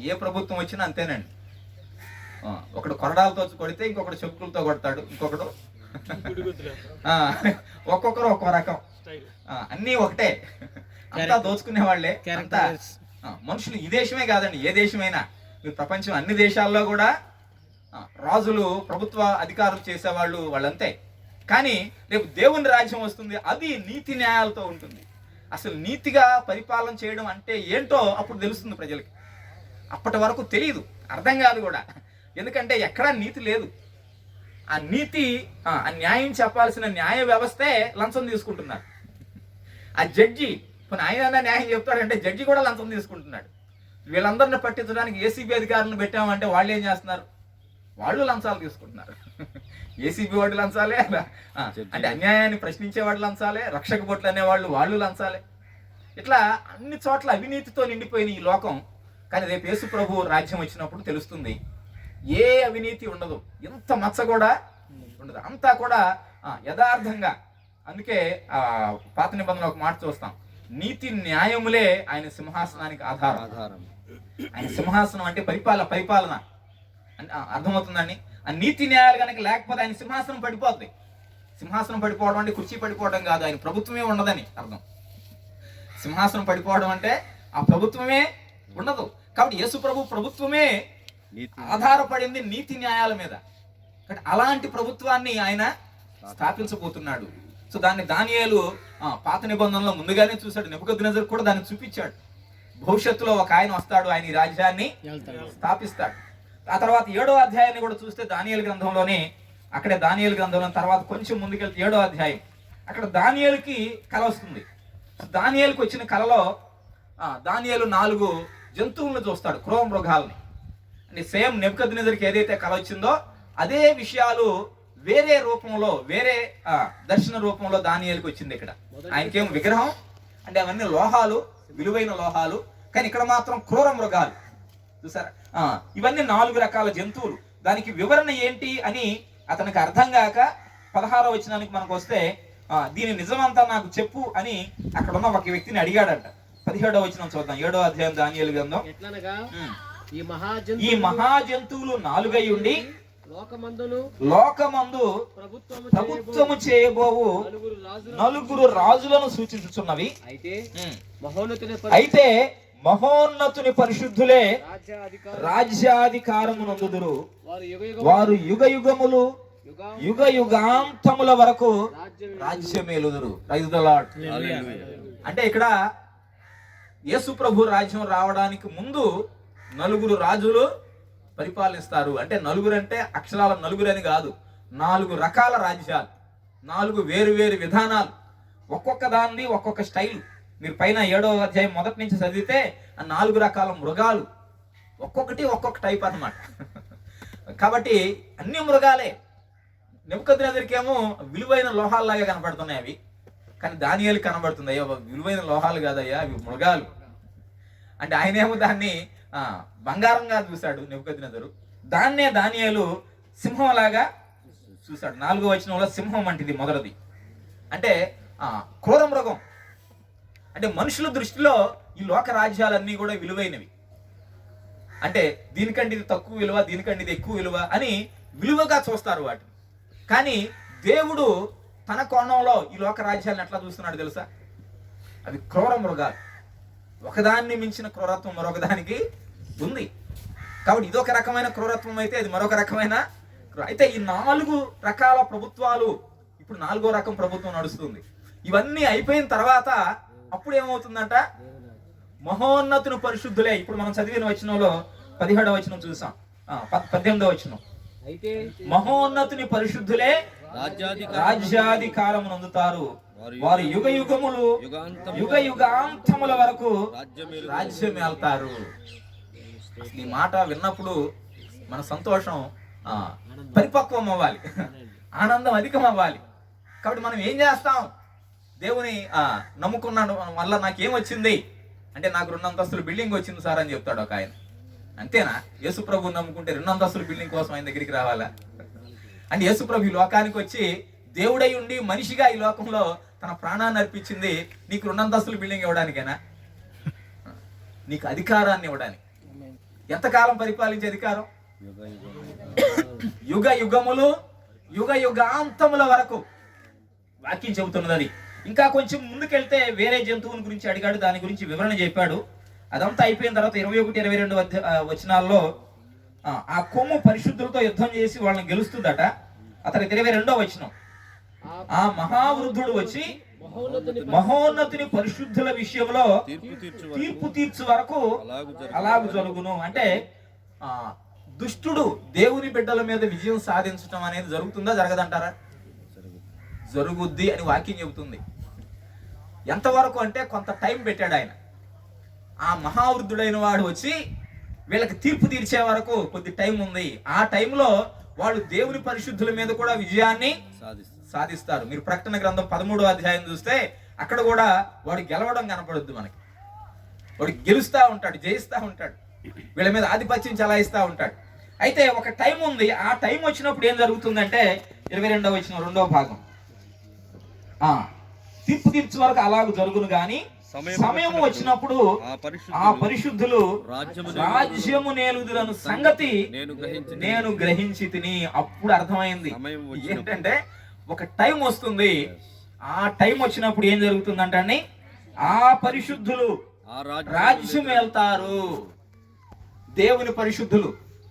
ఏ ప్రభుత్వం వచ్చినా అంతేనండి. ఒకడు కొరడాలతో కొడితే ఇంకొకడు చెప్పులతో కొడతాడు, ఇంకొకడు ఒక్కొక్కరు ఒక్కో రకం, అన్నీ ఒకటే, అంతా దోచుకునే వాళ్ళే అంతా మనుషులు. ఈ దేశమే కాదండి, ఏ దేశమైనా మీరు ప్రపంచం అన్ని దేశాల్లో కూడా రాజులు ప్రభుత్వ అధికారులు చేసేవాళ్ళు వాళ్ళంతే. కానీ రేపు దేవుని రాజ్యం వస్తుంది, అది నీతి న్యాయాలతో ఉంటుంది. అసలు నీతిగా పరిపాలన చేయడం అంటే ఏంటో అప్పుడు తెలుస్తుంది ప్రజలకి. అప్పటి వరకు తెలియదు, అర్థం కాదు కూడా. ఎందుకంటే ఎక్కడా నీతి లేదు. ఆ నీతి ఆ న్యాయం చెప్పాల్సిన న్యాయ వ్యవస్థే లంచం తీసుకుంటున్నారు. ఆ జడ్జి ఆయన న్యాయం చెప్తాడంటే జడ్జి కూడా లంచం తీసుకుంటున్నాడు. వీళ్ళందరిని పట్టించడానికి ఏసీబీ అధికారులను పెట్టామంటే వాళ్ళు ఏం చేస్తున్నారు? వాళ్ళు లంచాలు తీసుకుంటున్నారు. ఏసీబీ వాడు లంచాలే, అంటే అన్యాయాన్ని ప్రశ్నించే వాడు లంచాలే, రక్షక బొట్లు అనేవాళ్ళు వాళ్ళు లంచాలే. ఇట్లా అన్ని చోట్ల అవినీతితో నిండిపోయిన ఈ లోకం. కానీ రేపు యేసు ప్రభు రాజ్యం వచ్చినప్పుడు తెలుస్తుంది ఏ అవినీతి ఉండదు, ఎంత మచ్చ కూడా ఉండదు, అంతా కూడా యథార్థంగా. అందుకే పాత నిబంధనలో ఒక మాట చూస్తాం, నీతి న్యాయములే ఆయన సింహాసనానికి ఆధారం. ఆయన సింహాసనం అంటే పరిపాలన అర్థమవుతుందండి. ఆ నీతి న్యాయాలు కనుక లేకపోతే ఆయన సింహాసనం పడిపోద్ది. సింహాసనం పడిపోవడం అంటే కుర్చీ పడిపోవడం కాదు, ఆయన ప్రభుత్వమే ఉండదని అర్థం. సింహాసనం పడిపోవడం అంటే ఆ ప్రభుత్వమే ఉండదు. కాబట్టి యేసు ప్రభు ప్రభుత్వమే ఆధారపడింది నీతి న్యాయాల మీద. అలాంటి ప్రభుత్వాన్ని ఆయన స్థాపించబోతున్నాడు. సో దాన్ని దానియేలు పాత నిబంధనలో ముందుగానే చూశాడు. నెబుకద్నెజరు కూడా దాన్ని చూపించాడు. భవిష్యత్తులో ఒక ఆయన వస్తాడు, ఆయన ఈ రాజ్యాన్ని స్థాపిస్తాడు. ఆ తర్వాత 7వ అధ్యాయాన్ని కూడా చూస్తే దానియేలు గ్రంథంలోనే, అక్కడే దానియేలు గ్రంథంలో తర్వాత కొంచెం ముందుకెళ్తే 7వ అధ్యాయం, అక్కడ దానియేలుకి కల వస్తుంది. దానియేలుకి వచ్చిన కలలో దానియేలు 4 జంతువులను చూస్తాడు, క్రూర మృగాలని. అంటే సేమ్ నెబుకద్నెజరుకి ఏదైతే కల వచ్చిందో అదే విషయాలు వేరే రూపంలో, వేరే దర్శన రూపంలో దానియేలుకి వచ్చింది. ఇక్కడ ఆయనకేం విగ్రహం అంటే అవన్నీ లోహాలు, విలువైన లోహాలు, కానీ ఇక్కడ మాత్రం క్రూర మృగాలు చూసారా. ఇవన్నీ 4 రకాల జంతువులు. దానికి వివరణ ఏంటి అని అతనికి అర్థం కాక 16వ వచనానికి మనకు వస్తే దీని నిజమంతా నాకు చెప్పు అని అక్కడ ఉన్న ఒక వ్యక్తిని అడిగాడంట. 17వ వచనం చూద్దాం, 7వ అధ్యాయం దానియేలు గ్రంథం. ఈ మహాజంతువులు 4 ఉండి లోకమందు ప్రభుత్వము చేయబోవు 4 రాజులను సూచించుచున్నవి. అయితే మహోన్నతుని పరిశుద్ధులే రాజ్యాధికారము నొందుదురు. వారు యుగ యుగములు యుగ యుగాంతముల వరకు రాజ్యమేలుదురు. Praise the lord. అంటే ఇక్కడ యేసు ప్రభు రాజ్యం రావడానికి ముందు 4 రాజులు పరిపాలిస్తారు. అంటే 4 అంటే అక్షరాల 4 అని కాదు, 4 రకాల రాజ్యాలు, 4 వేరు వేరు విధానాలు, ఒక్కొక్క దాన్ని ఒక్కొక్క స్టైల్. మీరు పైన 7వ అధ్యాయం మొదటి నుంచి చదివితే ఆ 4 రకాల మృగాలు, ఒక్కొక్కటి ఒక్కొక్క టైప్ అన్నమాట. కాబట్టి అన్ని మృగాలే. నెబుకద్నెజరుకేమో విలువైన లోహాల్లాగా కనపడుతున్నాయి అవి, కానీ దానియేలు కనబడుతుంది అయ్యో విలువైన లోహాలు కాదయ్యా అవి మృగాలు. అంటే ఆయనేమో దాన్ని బంగారంగా చూశాడు నెబుకద్నెజరు, దాన్నే దానియేలు సింహంలాగా చూశాడు. 4వ వచనంలో సింహం వంటిది మొదటిది. అంటే క్రూర మృగం. అంటే మనుషుల దృష్టిలో ఈ లోక రాజ్యాలన్నీ కూడా విలువైనవి. అంటే దీనికంటే ఇది తక్కువ విలువ, దీనికంటే ఇది ఎక్కువ విలువ అని విలువగా చూస్తారు వాటిని. కానీ దేవుడు తన కోణంలో ఈ లోక రాజ్యాలను ఎట్లా చూస్తున్నాడు తెలుసా? అవి క్రూర మృగాలు. ఒకదాన్ని మించిన క్రూరత్వం మరొకదానికి ఉంది. కాబట్టి ఇదొక రకమైన క్రూరత్వం అయితే అది మరొక రకమైన అయితే ఈ 4 రకాల ప్రభుత్వాలు ఇప్పుడు 4వ రకం ప్రభుత్వం నడుస్తుంది. ఇవన్నీ అయిపోయిన తర్వాత అప్పుడు ఏమవుతుందంట? మహోన్నతుని పరిశుద్ధులే. ఇప్పుడు మనం చదివిన వచనంలో 17వ వచనం చూసాం, 18వ వచనం. అయితే మహోన్నతుని పరిశుద్ధులే రాజ్యాధికారమును అందుతారు, వారు యుగ యుగాంతముల వరకు రాజ్యం వెళ్తారు. ఈ మాట విన్నప్పుడు మన సంతోషం పరిపక్వం అవ్వాలి, ఆనందం అధికం అవ్వాలి. కాబట్టి మనం ఏం చేస్తాం? దేవుని నమ్ముకున్నాడు వల్ల నాకేం వచ్చింది అంటే, నాకు 2 అంతస్తుల బిల్డింగ్ వచ్చింది సార్ అని చెప్తాడు ఒక ఆయన. అంతేనా? యేసుప్రభు నమ్ముకుంటే 2 అంతస్తుల బిల్డింగ్ కోసం ఆయన దగ్గరికి రావాలా? అంటే యేసుప్రభు ఈ లోకానికి వచ్చి దేవుడై ఉండి మనిషిగా ఈ లోకంలో తన ప్రాణాన్ని అర్పించింది నీకు 2 అంతస్తుల బిల్డింగ్ ఇవ్వడానికేనా? నీకు అధికారాన్ని ఇవ్వడానికి. ఎంతకాలం పరిపాలించే అధికారం? యుగ యుగములు యుగ యుగాంతముల వరకు వాక్యం చెబుతున్నది. అది ఇంకా కొంచెం ముందుకెళ్తే వేరే జంతువుని గురించి అడిగాడు, దాని గురించి వివరణ చెప్పాడు. అదంతా అయిపోయిన తర్వాత 21, 22 వచనాల్లో ఆ కొమ్ము పరిశుద్ధులతో యుద్ధం చేసి వాళ్ళని గెలుస్తుందట. అతని 22వ వచనం, ఆ మహావృద్ధుడు వచ్చి మహోన్నతుని పరిశుద్ధుల విషయంలో తీర్పు తీర్చు వరకు అలాగు జరుగును. అంటే దుష్టుడు దేవుని బిడ్డల మీద విజయం సాధించడం అనేది జరుగుతుందా జరగదంటారా? జరుగుద్ది అని వాక్యం చెబుతుంది. ఎంతవరకు అంటే కొంత టైం పెట్టాడు ఆయన. ఆ మహావృద్ధుడైన వాడు వచ్చి వీళ్ళకి తీర్పు తీర్చే వరకు కొద్ది టైం ఉంది. ఆ టైంలో వాళ్ళు దేవుని పరిశుద్ధుల మీద కూడా విజయాన్ని సాధిస్తారు. మీరు ప్రకటన గ్రంథం 13వ అధ్యాయం చూస్తే అక్కడ కూడా వాడు గెలవడం కనపడుద్ది మనకి. వాడు గెలుస్తా ఉంటాడు, జయిస్తా ఉంటాడు, వీళ్ళ మీద ఆధిపత్యం చలాయిస్తా ఉంటాడు. అయితే ఒక టైం ఉంది. ఆ టైం వచ్చినప్పుడు ఏం జరుగుతుందంటే 22వ వచనం 2వ భాగం, తీర్పు తీర్చు వరకు అలాగూ జరుగును గాని సమయం వచ్చినప్పుడు ఆ పరిశుద్ధులు రాజ్యము నేలుదురను సంగతి నేను గ్రహించి తిని. అప్పుడు అర్థమైంది ఏంటంటే ఒక టైం వస్తుంది. ఆ టైం వచ్చినప్పుడు ఏం జరుగుతుందంటే ఆ పరిశుద్ధులు రాజ్యం వెళ్తారు. దేవుని పరిశుద్ధులు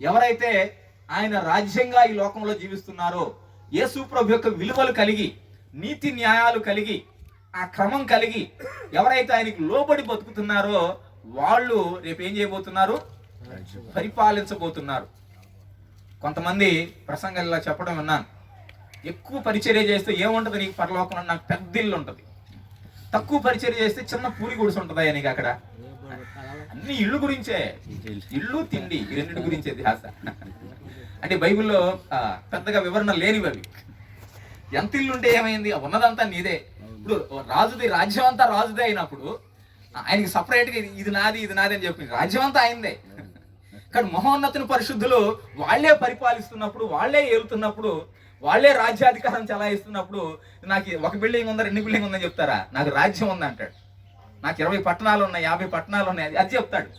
ఎవరైతే ఆయన రాజ్యంగా ఈ లోకంలో జీవిస్తున్నారో, యేసు ప్రభు యొక్క విలువలు కలిగి, నీతి న్యాయాలు కలిగి, ఆ క్రమం కలిగి ఎవరైతే ఆయనకి లోబడి బతుకుతున్నారో వాళ్ళు రేపు ఏం చేయబోతున్నారు? పరిపాలించబోతున్నారు. కొంతమంది ప్రసంగాల్లో చెప్పడం విన్నాను, ఎక్కువ పరిచర్య చేస్తే ఏముంటది నీకు పరలోకంలో? నాకు పెద్ద ఇల్లు ఉంటుంది. తక్కువ పరిచర్య చేస్తే చిన్న పూరి గుడిసె ఉంటుందా నీకు? అక్కడ అన్ని ఇల్లు గురించే, ఇల్లు తిండి ఈ రెండింటి గురించే ధ్యాస. అంటే బైబిల్లో పెద్దగా వివరణ లేనివి అవి. ఎంత ఇల్లు ఉంటే ఏమైంది? ఉన్నదంతా నీదే. ఇప్పుడు రాజుది, రాజ్యం అంతా రాజుదే అయినప్పుడు ఆయనకి సపరేట్గా ఇది నాది ఇది నాది అని చెప్పి రాజ్యం అంతా ఆయనదే. కానీ మహోన్నతుని పరిశుద్ధులు వాళ్లే పరిపాలిస్తున్నప్పుడు, వాళ్లే ఏలుతున్నప్పుడు, వాళ్లే రాజ్యాధికారం చలాయిస్తున్నప్పుడు నాకు 1 బిల్డింగ్ ఉందా 2 బిల్డింగ్ ఉందని చెప్తారా? నాకు రాజ్యం ఉంది అంటాడు. నాకు 20 పట్టణాలు ఉన్నాయి, 50 పట్టణాలు ఉన్నాయి, అది చెప్తాడు.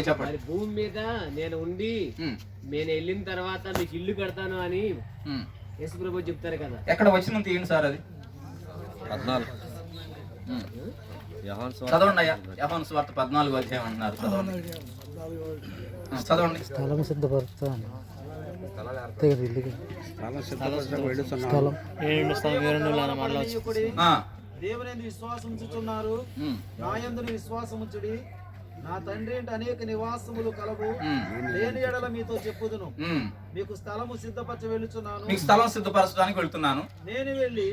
చెప్పండి. భూమి మీద నేను ఉండి నేను వెళ్ళిన తర్వాత మీకు ఇల్లు కడతాను అని యేసుప్రభు చెప్తారు కదా. ఎక్కడ వచ్చిన తీయండి సార్ అది 14. చదవండి అయ్యా. యోహాను సువార్త 14వ అధ్యాయం అంటున్నారు. చదవండి. స్థలం సిద్ధపరుస్తాను. దేవుని విశ్వాసం ఉంచుచున్నారు, నా యందు విశ్వాసం ఉంచుడి. నా తండ్రి అంటే అనేక నివాసములు కలవు, లేని ఎడల మీతో చెప్పుదును. మీకు స్థలము సిద్ధపరచ వెళ్ళుచున్నాను. మీకు స్థలం సిద్ధపరచడానికి వెళ్తున్నాను. నేను వెళ్ళి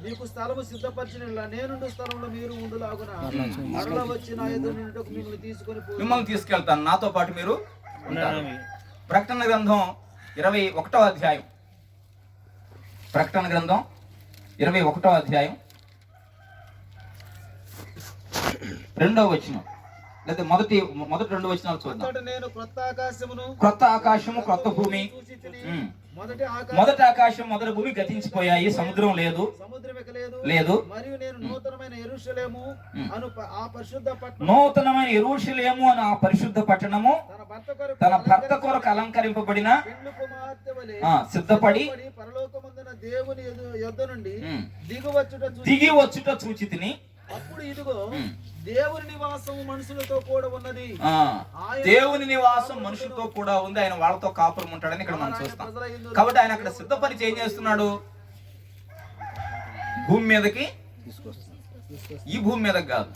మీకు స్థలము సిద్ధపరిచిన నేనుండు స్థలంలో మీరు ఉండులాగున మరలా వచ్చి నా ఎదురు నుండి మిమ్మల్ని తీసుకెళ్తాను, నాతో పాటు మీరు ఉంటారు. ప్రకటన గ్రంథం 21వ అధ్యాయం, ప్రకటన గ్రంథం 21వ అధ్యాయం 2వ వచనం. లేదా మొదటి 2 వచనాలు చూద్దాం. అంతట నేను క్రొత్త ఆకాశమును క్రొత్త ఆకాశము క్రొత్త భూమి. చూచితిని. ఉమ్. మొదటి ఆకాశం మొదటి భూమి గతించిపోయాయి, సముద్రం లేదు సముద్రం ఇక లేదు. మరియు నేను నూతనమైన యెరూషలేము అను ఆ పరిశుద్ధ పట్టణం నూతనమైన యెరూషలేము అను ఆ పరిశుద్ధ పట్టణము తన భర్త కొరకు అలంకరింపబడిన పెండ్లి కుమార్తె వలె సిద్ధపడి పరలోకమందున దేవుని యొద్ద నుండి దిగి వచ్చుట చూచితిని. అప్పుడు ఇదిగో దేవుని నివాసం మనుషులతో కూడా ఉన్నది. దేవుని నివాసం మనుషులతో కూడా ఉంది, ఆయన వాళ్ళతో కాపురం ఉంటాడని ఇక్కడ మనం చూస్తాం. కాబట్టి ఆయన అక్కడ సిద్ధపరిచి ఏం చేస్తున్నాడు? భూమి మీదకి ఈ భూమి మీదకి కాదు,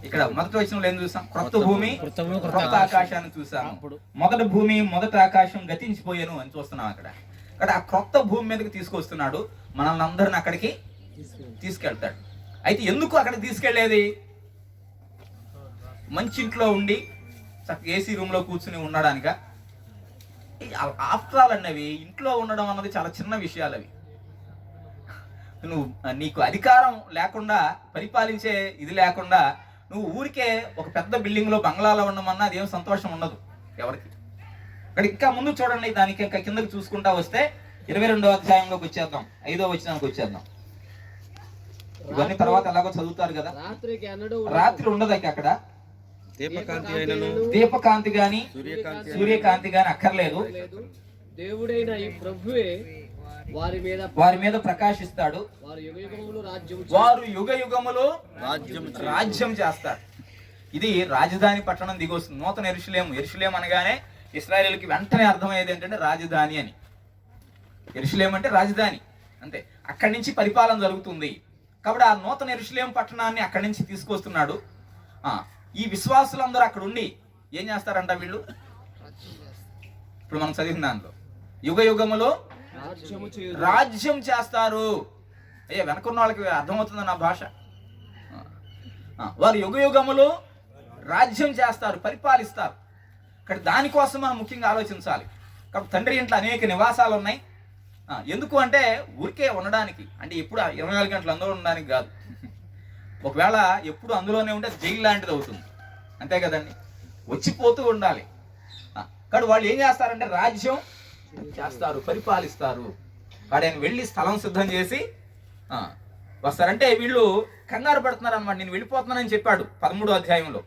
ఇక్కడ మొదటి వచనంలో ఏం చూసాం? క్రొత్త భూమి క్రొత్త ఆకాశాన్ని చూసాం. మొదటి భూమి మొదటి ఆకాశం గతించిపోయాను అని చూస్తున్నాం. అక్కడ ఆ క్రొత్త భూమి మీదకి తీసుకొస్తున్నాడు, మనల్ని అందరిని అక్కడికి తీసుకెళ్తాడు. అయితే ఎందుకు అక్కడికి తీసుకెళ్లేది? మంచి ఇంట్లో ఉండి చక్కగా ఏసీ రూమ్ లో కూర్చుని ఉండడానిక? ఆఫ్టర్ ఆల్ అన్నవి ఇంట్లో ఉండడం అన్నది చాలా చిన్న విషయాలు. అవి నీకు అధికారం లేకుండా, పరిపాలించే ఇది లేకుండా నువ్వు ఊరికే ఒక పెద్ద బిల్డింగ్ లో బంగ్లాలో ఉండమన్నా అదేం సంతోషం ఉండదు ఎవరికి. ఇక్కడ ఇంకా ముందు చూడండి, దానికి ఇంకా కిందకి చూసుకుంటా వస్తే 22వ అధ్యాయంలోకి వచ్చేద్దాం, 5వ వచనానికి వచ్చేద్దాం. ఇవన్నీ తర్వాత ఎలాగో చదువుతారు కదా. రాత్రి ఉండదు అక్కడ, దీపకాంతి గాని సూర్యకాంతి గాని అక్కర్లేదు. దేవుడైన ఈ ప్రభువే వారి మీద ప్రకాశిస్తాడు, వారు యుగ యుగములు రాజ్యం చేస్తారు. ఇది రాజధాని పట్టణం దిగొస్తుంది. నూతన యెరూషలేం అనగానే ఇశ్రాయేలుకి వెంటనే అర్థమయ్యేది ఏంటంటే రాజధాని అని. యెరూషలేం అంటే రాజధాని అంతే, అక్కడి నుంచి పరిపాలన జరుగుతుంది. కాబట్టి ఆ నూతన యెరూషలేం పట్టణాన్ని అక్కడి నుంచి తీసుకొస్తున్నాడు. ఈ విశ్వాసులందరూ అక్కడ ఉండి ఏం చేస్తారంట? వీళ్ళు ఇప్పుడు మనం చదివిన దాంట్లో యుగ యుగములో రాజ్యం చేస్తారు. అయ్యా, వెనకున్న వాళ్ళకి అర్థమవుతుంది నా భాష. వారు యుగ యుగములు రాజ్యం చేస్తారు, పరిపాలిస్తారు. ఇక్కడ దానికోసం మనం ముఖ్యంగా ఆలోచించాలి. కాబట్టి తండ్రి ఇంట్లో అనేక నివాసాలు ఉన్నాయి. ఎందుకు అంటే ఊరికే ఉండడానికి, అంటే ఎప్పుడు 24 గంటలు అందులో ఉండడానికి కాదు. ఒకవేళ ఎప్పుడు అందులోనే ఉంటే జైలు లాంటిది అవుతుంది, అంతే కదండి. వచ్చిపోతూ ఉండాలి. కానీ వాళ్ళు ఏం చేస్తారంటే రాజ్యం చేస్తారు, పరిపాలిస్తారు. వాడు ఆయన వెళ్ళి స్థలం సిద్ధం చేసి వస్తారంటే వీళ్ళు కంగారు పడుతున్నారు అనమాట. నేను వెళ్ళిపోతున్నానని చెప్పాడు 13వ అధ్యాయంలో,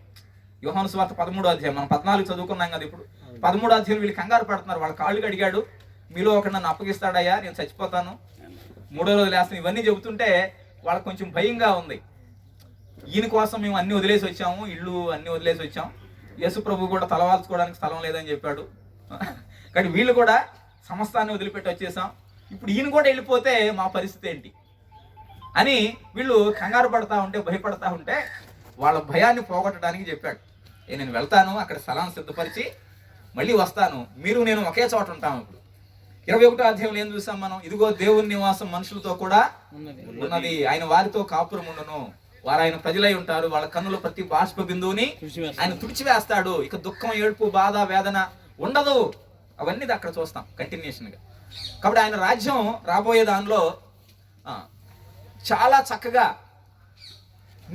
యోహాను సువార్త 13వ అధ్యాయం. మనం 14 చదువుకున్నాం కదా. ఇప్పుడు 13వ అధ్యాయం వీళ్ళు కంగారు పడుతున్నారు. వాళ్ళ కాళ్ళు అడిగాడు, మీలో ఒక నన్ను అప్పగిస్తాడయ్యా, నేను చచ్చిపోతాను, 3వ రోజు లేస్తాను. ఇవన్నీ చెబుతుంటే వాళ్ళకి కొంచెం భయంగా ఉంది. ఈయన కోసం మేము అన్ని వదిలేసి వచ్చాము, ఇల్లు అన్ని వదిలేసి వచ్చాం. యేసు ప్రభు కూడా తలవాల్చుకోవడానికి స్థలం లేదని చెప్పాడు. కానీ వీళ్ళు కూడా సమస్తాన్ని వదిలిపెట్టి వచ్చేసాం, ఇప్పుడు ఈయన కూడా వెళ్ళిపోతే మా పరిస్థితి ఏంటి అని వీళ్ళు కంగారు పడతా ఉంటే, భయపడతా ఉంటే వాళ్ళ భయాన్ని పోగొట్టడానికి చెప్పాడు. నేను వెళ్తాను, అక్కడ స్థలాన్ని సిద్ధపరిచి మళ్ళీ వస్తాను, మీరు నేను ఒకే చోట ఉంటాము. ఇప్పుడు 21వ అధ్యాయంలో ఏం చూసాం మనం? ఇదిగో దేవుని నివాసం మనుషులతో కూడా ఉన్నది, ఆయన వారితో కాపురం ఉండును, వారు ఆయన ప్రజలై ఉంటారు, వాళ్ళ కన్నుల ప్రతి బాష్ప బిందువుని ఆయన తుడిచివేస్తాడు, ఇక దుఃఖం, ఏడుపు, బాధ, వేదన ఉండదు. అవన్నీ అక్కడ చూస్తాం కంటిన్యూషన్ గా. కాబట్టి ఆయన రాజ్యం రాబోయే దానిలో చాలా చక్కగా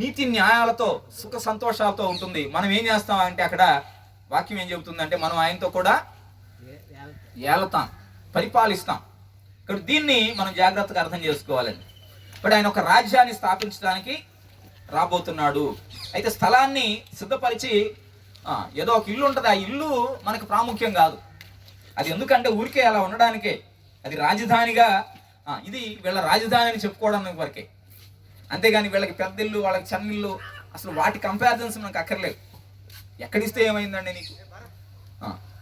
నీతి న్యాయాలతో సుఖ సంతోషాలతో ఉంటుంది. మనం ఏం చేస్తాం అంటే అక్కడ వాక్యం ఏం చెబుతుందంటే మనం ఆయనతో కూడా ఏలతాం, పరిపాలిస్తాం. కాబట్టి దీన్ని మనం జాగ్రత్తగా అర్థం చేసుకోవాలండి. ఇప్పుడు ఆయన ఒక రాజ్యాన్ని స్థాపించడానికి రాబోతున్నాడు. అయితే స్థలాన్ని సిద్ధపరిచి ఏదో ఒక ఇల్లు ఉంటుంది, ఆ ఇల్లు మనకు ప్రాముఖ్యం కాదు. అది ఎందుకంటే ఊరికే అలా ఉండడానికే, అది రాజధానిగా, ఇది వీళ్ళ రాజధాని అని చెప్పుకోవడానికి వరకే. అంతేగాని వీళ్ళకి పెద్ద ఇల్లు, వాళ్ళకి చిన్న ఇల్లు, అసలు వాటి కంపారిజన్స్ మనకు అక్కర్లేదు. ఎక్కడిస్తే ఏమైందండి నీకు?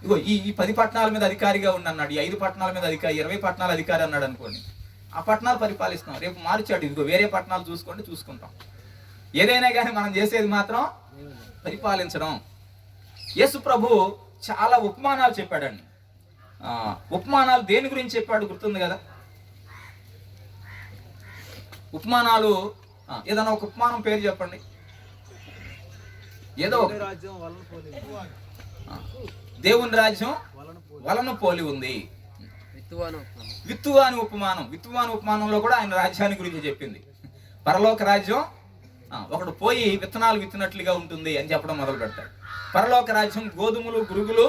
ఇగో ఈ 10 పట్టణాల మీద అధికారిగా ఉండన్నాడు, ఈ 5 పట్టణాల మీద అధికారి, 20 పట్టణాల అధికారి అన్నాడు అనుకోండి. ఆ పట్టణాలు పరిపాలిస్తున్నాం, రేపు మార్చాడు, ఇదిగో వేరే పట్టణాలు చూసుకోండి, చూసుకుంటాం. ఏదైనా కానీ మనం చేసేది మాత్రం పరిపాలించడం. యేసు ప్రభు చాలా ఉపమానాలు చెప్పాడండి. ఉపమానాలు దేని గురించి చెప్పాడు గుర్తుంది కదా? ఉపమానాలు ఏదైనా ఒక ఉపమానం పేరు చెప్పండి. ఏదో దేవుని రాజ్యం వలను పోలి ఉంది. విత్తువాని ఉపమానంలో కూడా ఆయన రాజ్యాన్ని గురించి చెప్పింది. పరలోక రాజ్యం ఒకడు పోయి విత్తనాలు విత్తినట్లుగా ఉంటుంది అని చెప్పడం మొదలు పెడతాడు. పరలోక రాజ్యం గోధుమలు గురుగులు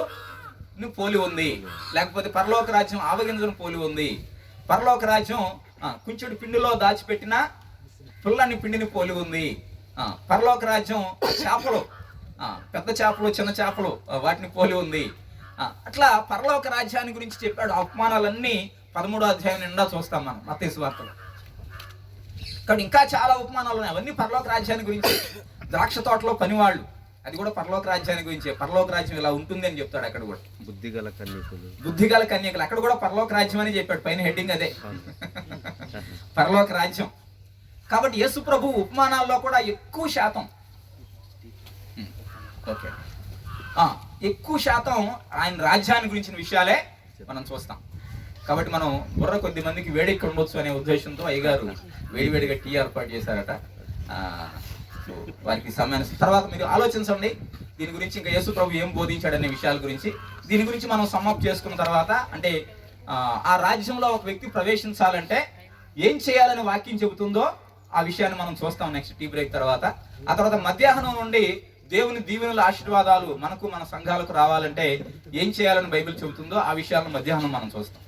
పోలి ఉంది, లేకపోతే పరలోక రాజ్యం ఆవగింజను పోలి ఉంది, పరలోక రాజ్యం కుంచెడు పిండిలో దాచిపెట్టిన పుల్లని పిండిని పోలి ఉంది, పరలోక రాజ్యం చేపలు, పెద్ద చేపలు చిన్న చేపలు వాటిని పోలి ఉంది. అట్లా పరలోక రాజ్యాన్ని గురించి చెప్పాడు. ఉపమానాలన్నీ 13వ అధ్యాయం నిండా చూస్తాం మనం మత్తయి సువార్తలో. కాబట్టి ఇంకా చాలా ఉపమానాలు ఉన్నాయి, అవన్నీ పరలోక రాజ్యాన్ని గురించి. ద్రాక్ష తోటలో పనివాళ్ళు, అది కూడా పరలోక రాజ్యాన్ని గురించి. పరలోక రాజ్యం ఇలా ఉంటుంది అని చెప్తాడు అక్కడ కూడా. బుద్ధిగల కన్యకలు అక్కడ కూడా పరలోక రాజ్యం అని చెప్పాడు, పైన హెడ్డింగ్ అదే పరలోక రాజ్యం. కాబట్టి యేసు ప్రభు ఉపమానాల్లో కూడా ఎక్కువ శాతం ఆయన రాజ్యాన్ని గురించిన విషయాలే మనం చూస్తాం. కాబట్టి మనం బుర్ర కొద్ది మందికి వేడెక్కి ఉండొచ్చు అనే ఉద్దేశంతో అయ్యగారు వేడివేడిగా టీ ఏర్పాటు చేశారట. వారికి సమయాన్ని తర్వాత మీరు ఆలోచించండి దీని గురించి, ఇంకా యేసు ప్రభు ఏం బోధించాడనే విషయాల గురించి. దీని గురించి మనం సమాప్తి చేసుకున్న తర్వాత, అంటే ఆ రాజ్యంలో ఒక వ్యక్తి ప్రవేశించాలంటే ఏం చేయాలని వాక్యం చెబుతుందో ఆ విషయాన్ని మనం చూస్తాం నెక్స్ట్ టీ బ్రేక్ తర్వాత. ఆ తర్వాత మధ్యాహ్నం నుండి దేవుని దీవెనల ఆశీర్వాదాలు మనకు మన సంఘాలకు రావాలంటే ఏం చేయాలని బైబిల్ చెబుతుందో ఆ విషయాలను మధ్యాహ్నం మనం చూస్తాం.